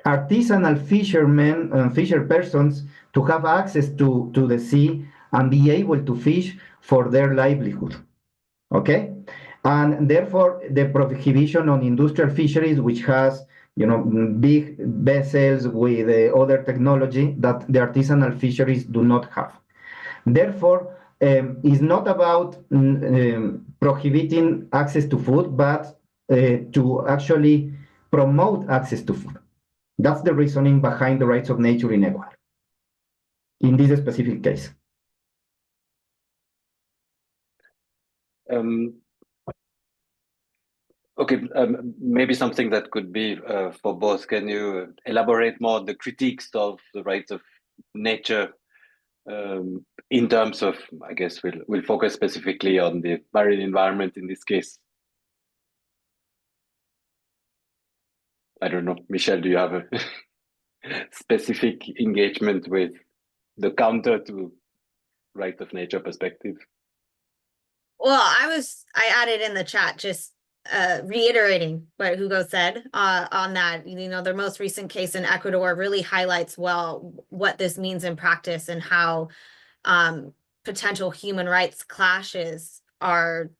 artisanal fishermen and fisher persons to have access to the sea and be able to fish for their livelihood. Okay? And therefore, the prohibition on industrial fisheries, which has big vessels with other technology that the artisanal fisheries do not have. Therefore, it's not about prohibiting access to food, but to actually promote access to food. That's the reasoning behind the rights of nature in Ecuador, in this specific case. Okay, maybe something that could be for both. Can you elaborate more on the critiques of the rights of nature in terms of, I guess we'll focus specifically on the marine environment in this case? I don't know, Michelle, do you have a specific engagement with the counter to right of nature perspective? Well, I added in the chat just reiterating what Hugo said on that. The most recent case in Ecuador really highlights well what this means in practice and how potential human rights clashes are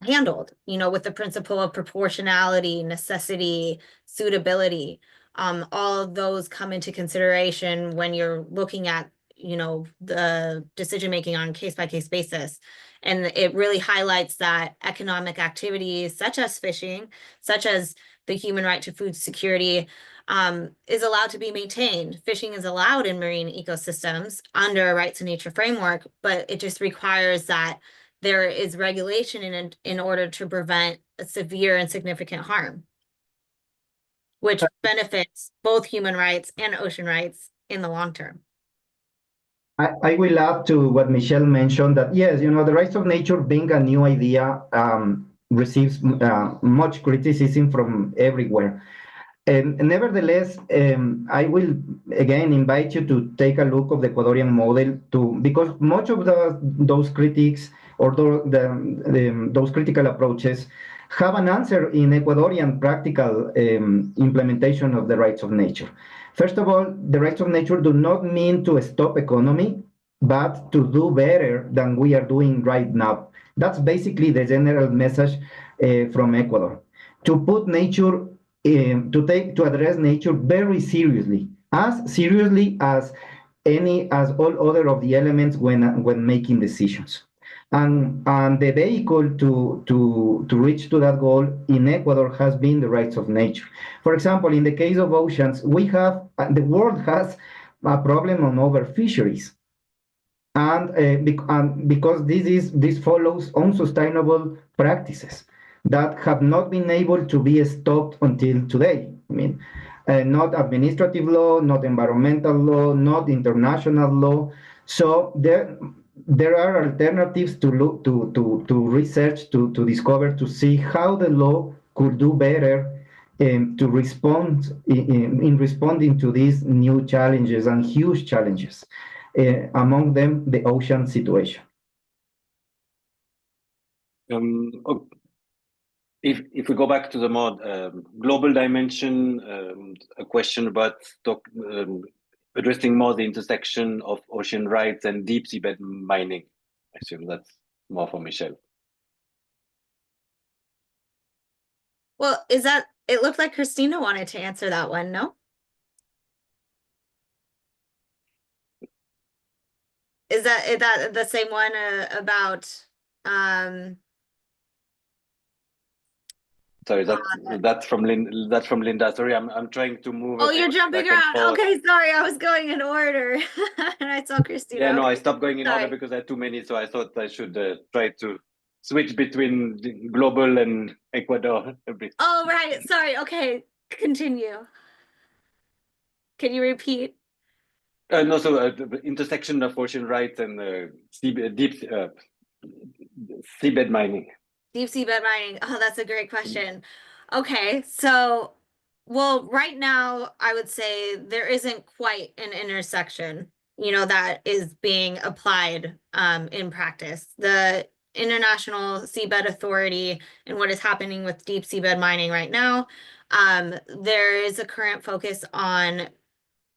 handled, with the principle of proportionality, necessity, suitability. All of those come into consideration when you're looking at the decision-making on case-by-case basis. And it really highlights that economic activities such as fishing, such as the human right to food security, is allowed to be maintained. Fishing is allowed in marine ecosystems under a rights of nature framework, but it just requires that there is regulation in order to prevent a severe and significant harm, which benefits both human rights and ocean rights in the long term. I will add to what Michelle mentioned that, yes, the rights of nature being a new idea receives much criticism from everywhere. Nevertheless, I will again invite you to take a look of the Ecuadorian model because much of those critiques or those critical approaches have an answer in Ecuadorian practical implementation of the rights of nature. First of all, the rights of nature do not mean to stop economy, but to do better than we are doing right now. That's basically the general message from Ecuador. To put nature to address nature very seriously as all other of the elements when making decisions. And the vehicle to reach to that goal in Ecuador has been the rights of nature. For example, in the case of oceans, the world has a problem on overfisheries. And because this follows unsustainable practices that have not been able to be stopped until today. I mean, not administrative law, not environmental law, not international law. So there are alternatives to look to research to discover to see how the law could do better to respond in responding to these new challenges and huge challenges. Among them, the ocean situation. If we go back to the more global dimension, a question about addressing more the intersection of ocean rights and deep seabed mining. I assume that's more for Michelle. Well, it looked like Christina wanted to answer that one, no? Is that the same one about Sorry, that's from Linda. Sorry, I'm trying to move. Oh, you're jumping around. Okay, sorry, I was going in order, and I saw Christina. Yeah, no, I stopped going in order because I had too many, so I thought I should try to switch between global and Ecuador a bit. Oh, right. Sorry. Okay, continue. Can you repeat? No, so the intersection of ocean rights and deep seabed mining. Deep seabed mining. Oh, that's a great question. Okay, so, well, right now, I would say there isn't quite an intersection, that is being applied in practice. The International Seabed Authority and what is happening with deep seabed mining right now, there is a current focus on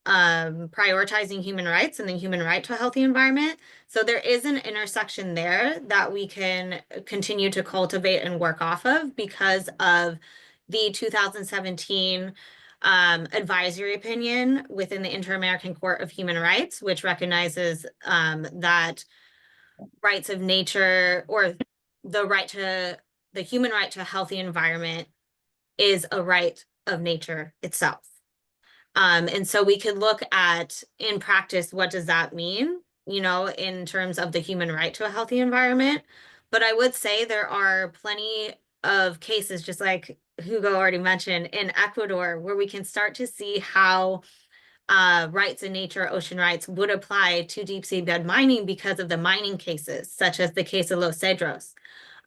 prioritizing human rights and the human right to a healthy environment. So there is an intersection there that we can continue to cultivate and work off of because of the 2017 advisory opinion within the Inter-American Court of Human Rights, which recognizes that rights of nature or the human right to a healthy environment is a right of nature itself. And so we could look at, in practice, what does that mean, in terms of the human right to a healthy environment. But I would say there are plenty of cases, just like Hugo already mentioned, in Ecuador, where we can start to see how rights in nature, ocean rights would apply to deep seabed mining because of the mining cases, such as the case of Los Cedros.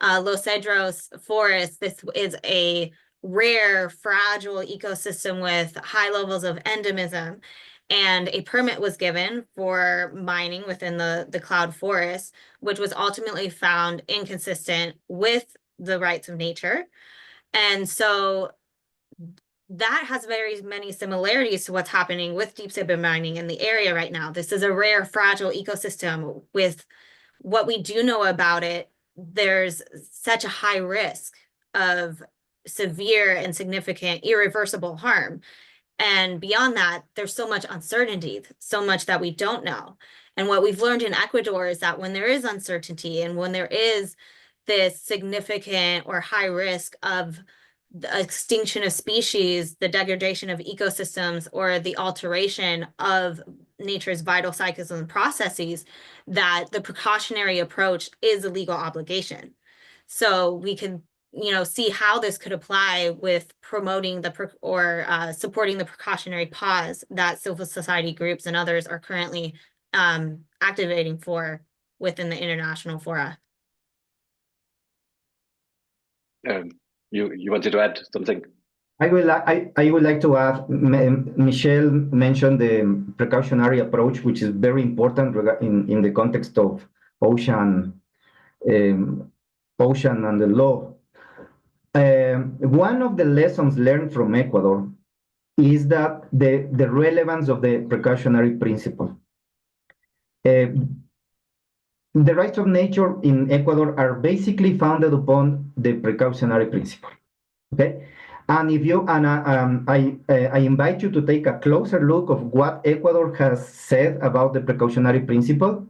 Los Cedros forest, this is a rare, fragile ecosystem with high levels of endemism, and a permit was given for mining within the cloud forest, which was ultimately found inconsistent with the rights of nature. And so that has very many similarities to what's happening with deep seabed mining in the area right now. This is a rare, fragile ecosystem. With what we do know about it, there's such a high risk of severe and significant irreversible harm. And beyond that, there's so much uncertainty, so much that we don't know. And what we've learned in Ecuador is that when there is uncertainty and when there is this significant or high risk of the extinction of species, the degradation of ecosystems, or the alteration of nature's vital cycles and processes, that the precautionary approach is a legal obligation. So we can, see how this could apply with promoting supporting the precautionary pause that civil society groups and others are currently activating for within the international fora. You wanted to add something? I would like to add, Michelle mentioned the precautionary approach, which is very important in the context of ocean and the law. One of the lessons learned from Ecuador is that the relevance of the precautionary principle. The rights of nature in Ecuador are basically founded upon the precautionary principle. Okay, and if you I invite you to take a closer look of what Ecuador has said about the precautionary principle.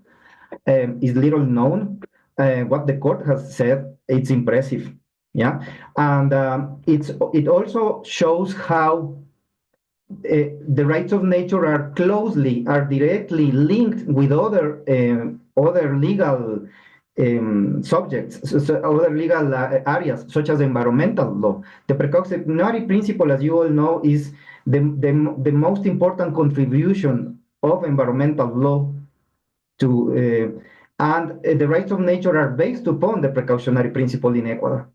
Is little known. What the court has said, it's impressive. Yeah, and it also shows how the rights of nature are directly linked with other legal subjects, so other legal areas, such as environmental law. The precautionary principle, as you all know, is the most important contribution of environmental law to, and the rights of nature are based upon the precautionary principle in Ecuador.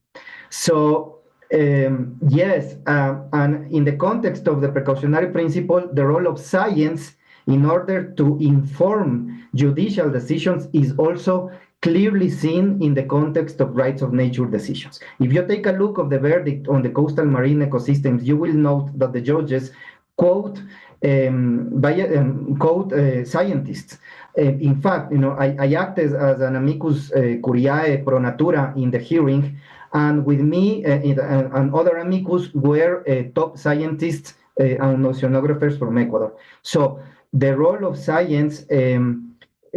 So yes, and in the context of the precautionary principle, the role of science in order to inform judicial decisions is also clearly seen in the context of rights of nature decisions. If you take a look of the verdict on the coastal marine ecosystems, you will note that the judges quote scientists. In fact, I acted as an amicus curiae pro natura in the hearing, and with me and other amicus were top scientists and oceanographers from Ecuador. So the role of science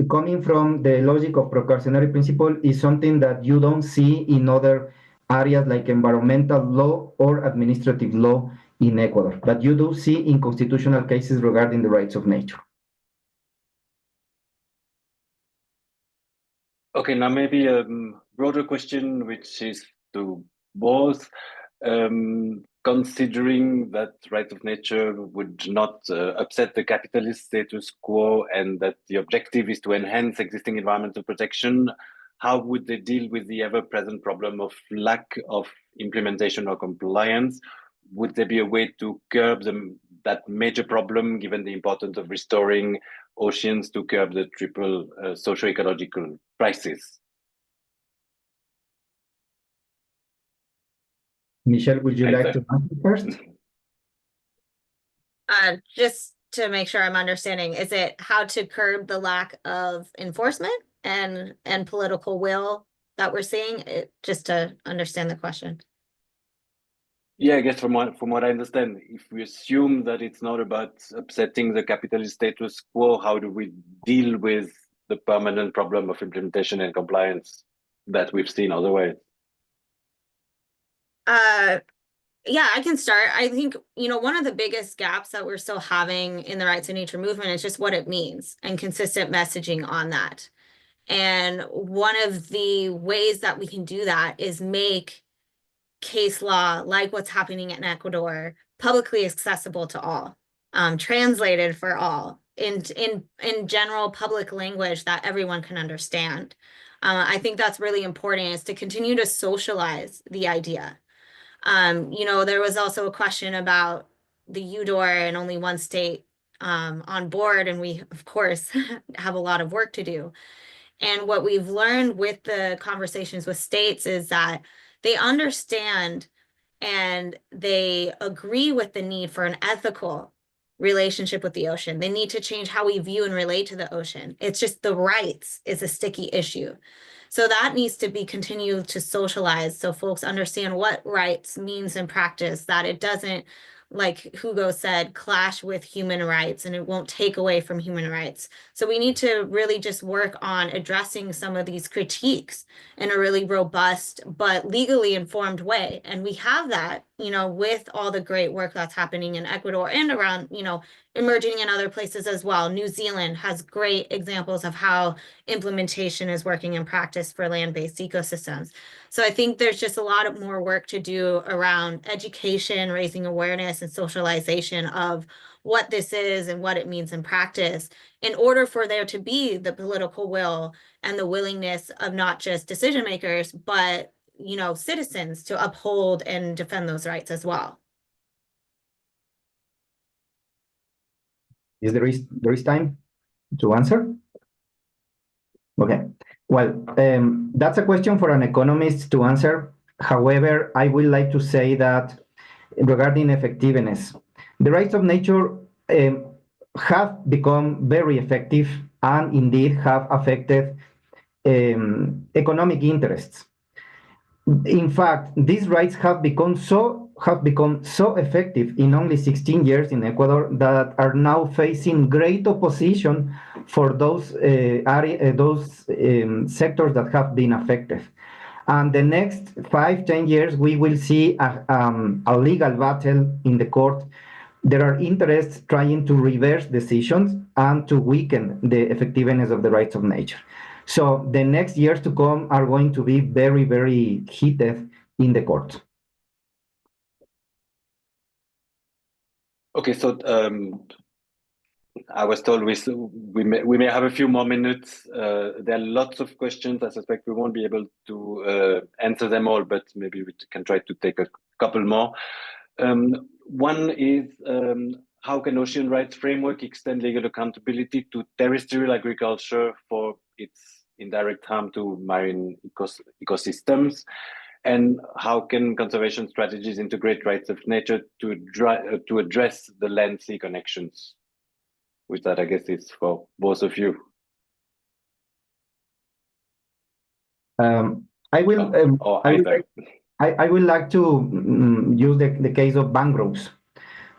coming from the logic of precautionary principle is something that you don't see in other areas like environmental law or administrative law in Ecuador, but you do see in constitutional cases regarding the rights of nature. Okay, now maybe a broader question, which is to both, considering that rights of nature would not upset the capitalist status quo and that the objective is to enhance existing environmental protection, how would they deal with the ever-present problem of lack of implementation or compliance? Would there be a way to curb that major problem, given the importance of restoring oceans, to curb the triple socio-ecological crisis? Michelle, would you like to answer first? Just to make sure I'm understanding, is it how to curb the lack of enforcement and political will that we're seeing? Just to understand the question. Yeah, I guess from what I understand, if we assume that it's not about upsetting the capitalist status quo, how do we deal with the permanent problem of implementation and compliance that we've seen otherwise? Yeah, I can start. I think, one of the biggest gaps that we're still having in the rights of nature movement is just what it means and consistent messaging on that. And one of the ways that we can do that is make case law, like what's happening in Ecuador, publicly accessible to all, translated for all in general public language that everyone can understand. I think that's really important, is to continue to socialize the idea. There was also a question about the UDOR and only one state on board, and we, of course, have a lot of work to do. And what we've learned with the conversations with states is that they understand and they agree with the need for an ethical relationship with the ocean. They need to change how we view and relate to the ocean. It's just the rights is a sticky issue. So that needs to be continued to socialize so folks understand what rights means in practice, that it doesn't, like Hugo said, clash with human rights, and it won't take away from human rights. So we need to really just work on addressing some of these critiques in a really robust but legally informed way. And we have that, with all the great work that's happening in Ecuador and around, emerging in other places as well. New Zealand has great examples of how implementation is working in practice for land-based ecosystems. So I think there's just a lot of more work to do around education, raising awareness and socialization of what this is and what it means in practice, in order for there to be the political will and the willingness of not just decision makers, but citizens to uphold and defend those rights as well. There is time to answer? Okay. Well, that's a question for an economist to answer. However, I would like to say that regarding effectiveness, the rights of nature have become very effective and indeed have affected economic interests. In fact, these rights have become so effective in only 16 years in Ecuador that are now facing great opposition for those sectors that have been affected. And the next 5-10 years, we will see a legal battle in the court. There are interests trying to reverse decisions and to weaken the effectiveness of the rights of nature. So the next years to come are going to be very, very heated in the court. Okay, so I was told we may have a few more minutes. There are lots of questions. I suspect we won't be able to answer them all, but maybe we can try to take a couple more. One is, how can ocean rights framework extend legal accountability to terrestrial agriculture for its indirect harm to marine ecosystems? And how can conservation strategies integrate rights of nature to address the land-sea connections? Which that I guess is for both of you. I would like to use the case of mangroves.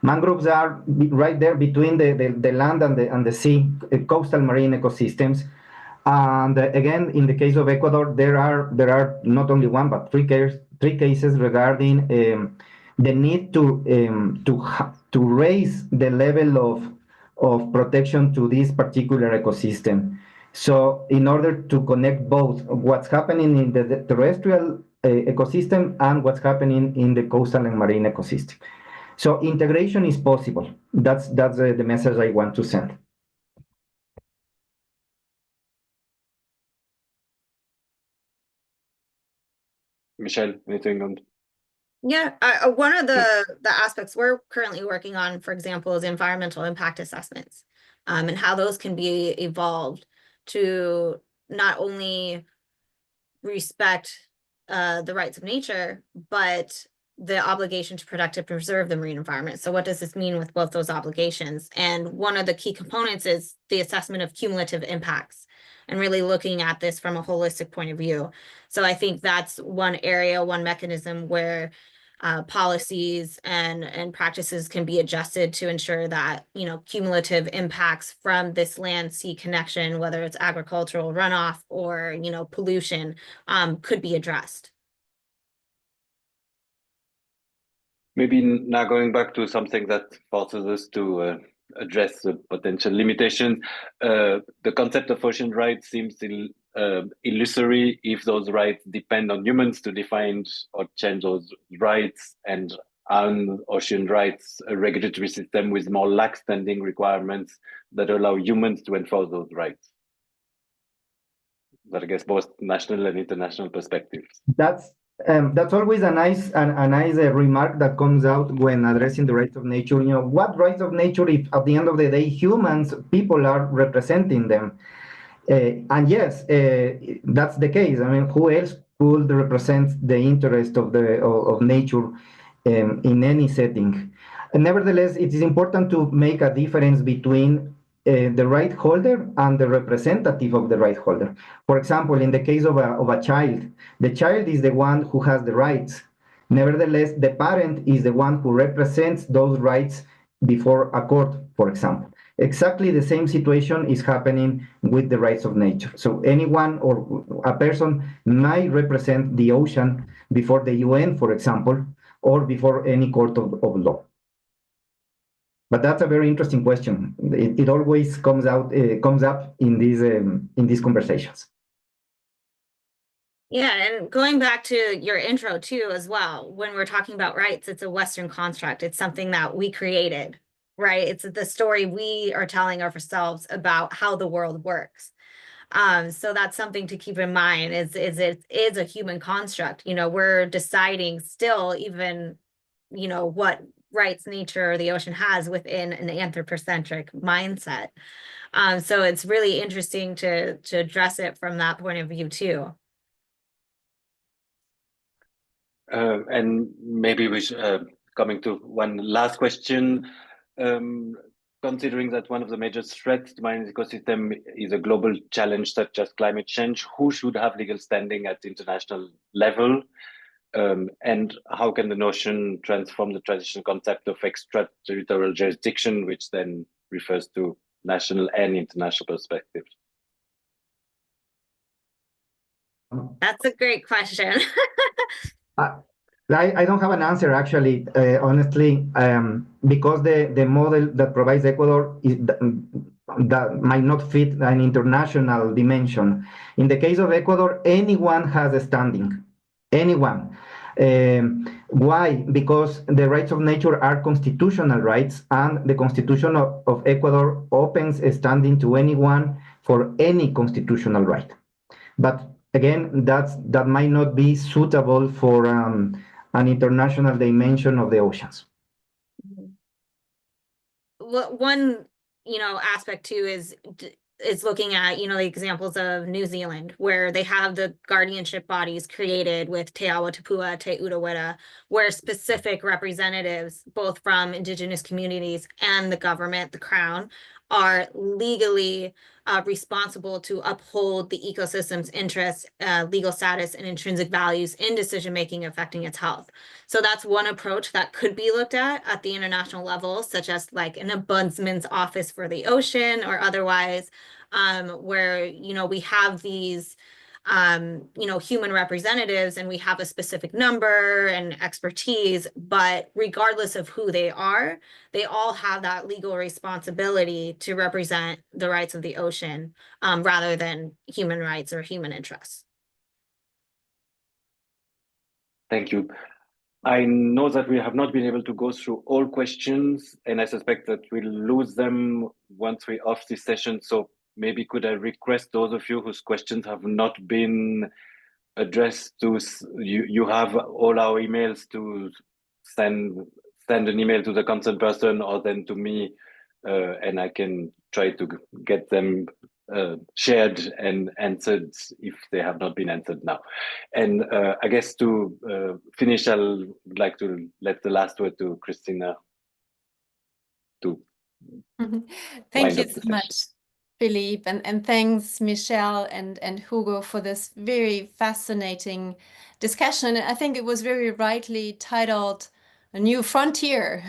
Mangroves are right there between the land and the sea, coastal marine ecosystems. And again, in the case of Ecuador, there are not only one but three cases regarding the need to raise the level of protection to this particular ecosystem. So in order to connect both what's happening in the terrestrial ecosystem and what's happening in the coastal and marine ecosystem. So integration is possible. That's the message I want to send. Michelle, anything on? Yeah, one of the aspects we're currently working on, for example, is environmental impact assessments, and how those can be evolved to not only respect the rights of nature, but the obligation to protect and preserve the marine environment. So what does this mean with both those obligations? And one of the key components is the assessment of cumulative impacts, and really looking at this from a holistic point of view. So I think that's one area, one mechanism where policies and practices can be adjusted to ensure that, cumulative impacts from this land-sea connection, whether it's agricultural runoff or, pollution, could be addressed. Maybe now going back to something that forces us to address the potential limitation. The concept of ocean rights seems illusory if those rights depend on humans to define or change those rights, and on ocean rights, a regulatory system with more lax standing requirements that allow humans to enforce those rights. But I guess both national and international perspectives. That's always a nice remark that comes out when addressing the rights of nature. What rights of nature if at the end of the day humans, people are representing them? And yes, that's the case. I mean, who else could represent the interest of nature in any setting? And nevertheless, it is important to make a difference between the right holder and the representative of the right holder. For example, in the case of a child, the child is the one who has the rights. Nevertheless, the parent is the one who represents those rights before a court, for example. Exactly the same situation is happening with the rights of nature. So anyone or a person might represent the ocean before the UN, for example, or before any court of law. But that's a very interesting question. It always comes up in these conversations. Yeah, and going back to your intro too as well, when we're talking about rights, it's a Western construct. It's something that we created, right? It's the story we are telling ourselves about how the world works. So that's something to keep in mind is it is a human construct. You know, we're deciding still even, you know, what rights nature the ocean has within an anthropocentric mindset. So it's really interesting to address it from that point of view too. And maybe we should, coming to one last question, considering that one of the major threats to marine ecosystem is a global challenge such as climate change, who should have legal standing at international level? And how can the notion transform the traditional concept of extraterritorial jurisdiction, which then refers to national and international perspectives? That's a great question. I don't have an answer, actually, honestly, because the model that provides Ecuador that might not fit an international dimension. In the case of Ecuador, anyone has a standing, anyone. Why? Because the rights of nature are constitutional rights, and the Constitution of Ecuador opens a standing to anyone for any constitutional right. But again, that might not be suitable for an international dimension of the oceans. Well, one, you know, aspect too is looking at, you know, the examples of New Zealand, where they have the guardianship bodies created with Te Awa Tupua, Te Urawera, where specific representatives, both from indigenous communities and the government, the crown, are legally responsible to uphold the ecosystem's interests, legal status, and intrinsic values in decision-making affecting its health. So that's one approach that could be looked at the international level, such as like an ombudsman's office for the ocean or otherwise, where, you know, we have these you know, human representatives and we have a specific number and expertise, but regardless of who they all have that legal responsibility to represent the rights of the ocean, rather than human rights or human interests. Thank you. I know that we have not been able to go through all questions, and I suspect that we'll lose them once we're off this session. So maybe could I request those of you whose questions have not been addressed to you have all our emails to send an email to the concerned person or then to me, and I can try to get them shared and answered if they have not been answered now. And I guess to finish, I'll like to let the last word to Christina to Thank you so much, Philippe, and thanks Michelle and Hugo for this very fascinating discussion. I think it was very rightly titled A New Frontier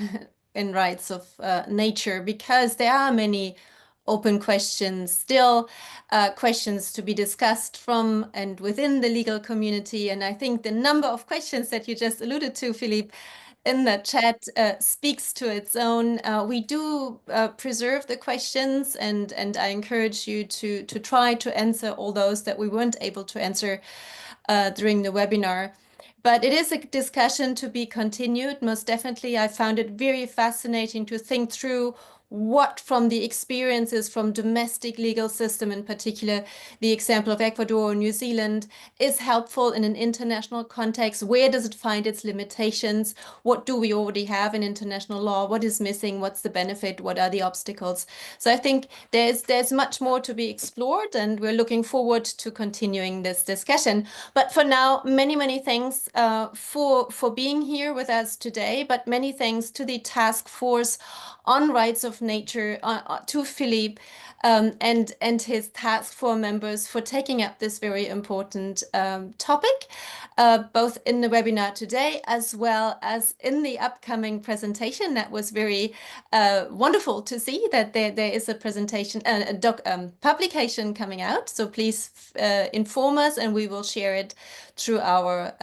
in Rights of Nature, because there are many open questions, still questions to be discussed from and within the legal community. And I think the number of questions that you just alluded to, Philippe, in the chat speaks to its own. We do preserve the questions, and I encourage you to try to answer all those that we weren't able to answer during the webinar. But it is a discussion to be continued, most definitely. I found it very fascinating to think through what from the experiences from domestic legal system, in particular, the example of Ecuador or New Zealand, is helpful in an international context. Where does it find its limitations? What do we already have in international law? What is missing? What's the benefit? What are the obstacles? So I think there's much more to be explored, and we're looking forward to continuing this discussion. But for now, many thanks for being here with us today, but many thanks to the task force on rights of nature, to Philippe and his task force members for taking up this very important topic, both in the webinar today as well as in the upcoming presentation. That was very wonderful to see that there is a presentation, publication coming out. So please inform us, and we will share it through our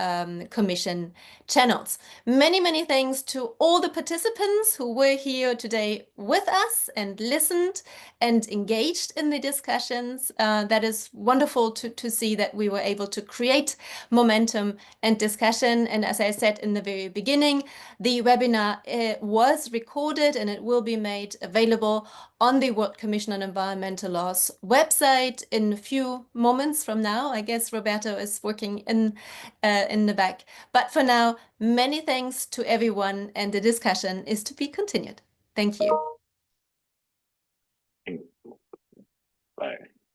commission channels. Many, many thanks to all the participants who were here today with us and listened and engaged in the discussions. That is wonderful to see that we were able to create momentum and discussion. And as I said in the very beginning, the webinar was recorded and it will be made available on the World Commission on Environmental Law's website in a few moments from now. I guess Roberto is working in the back. But for now, many thanks to everyone, and the discussion is to be continued. Thank you.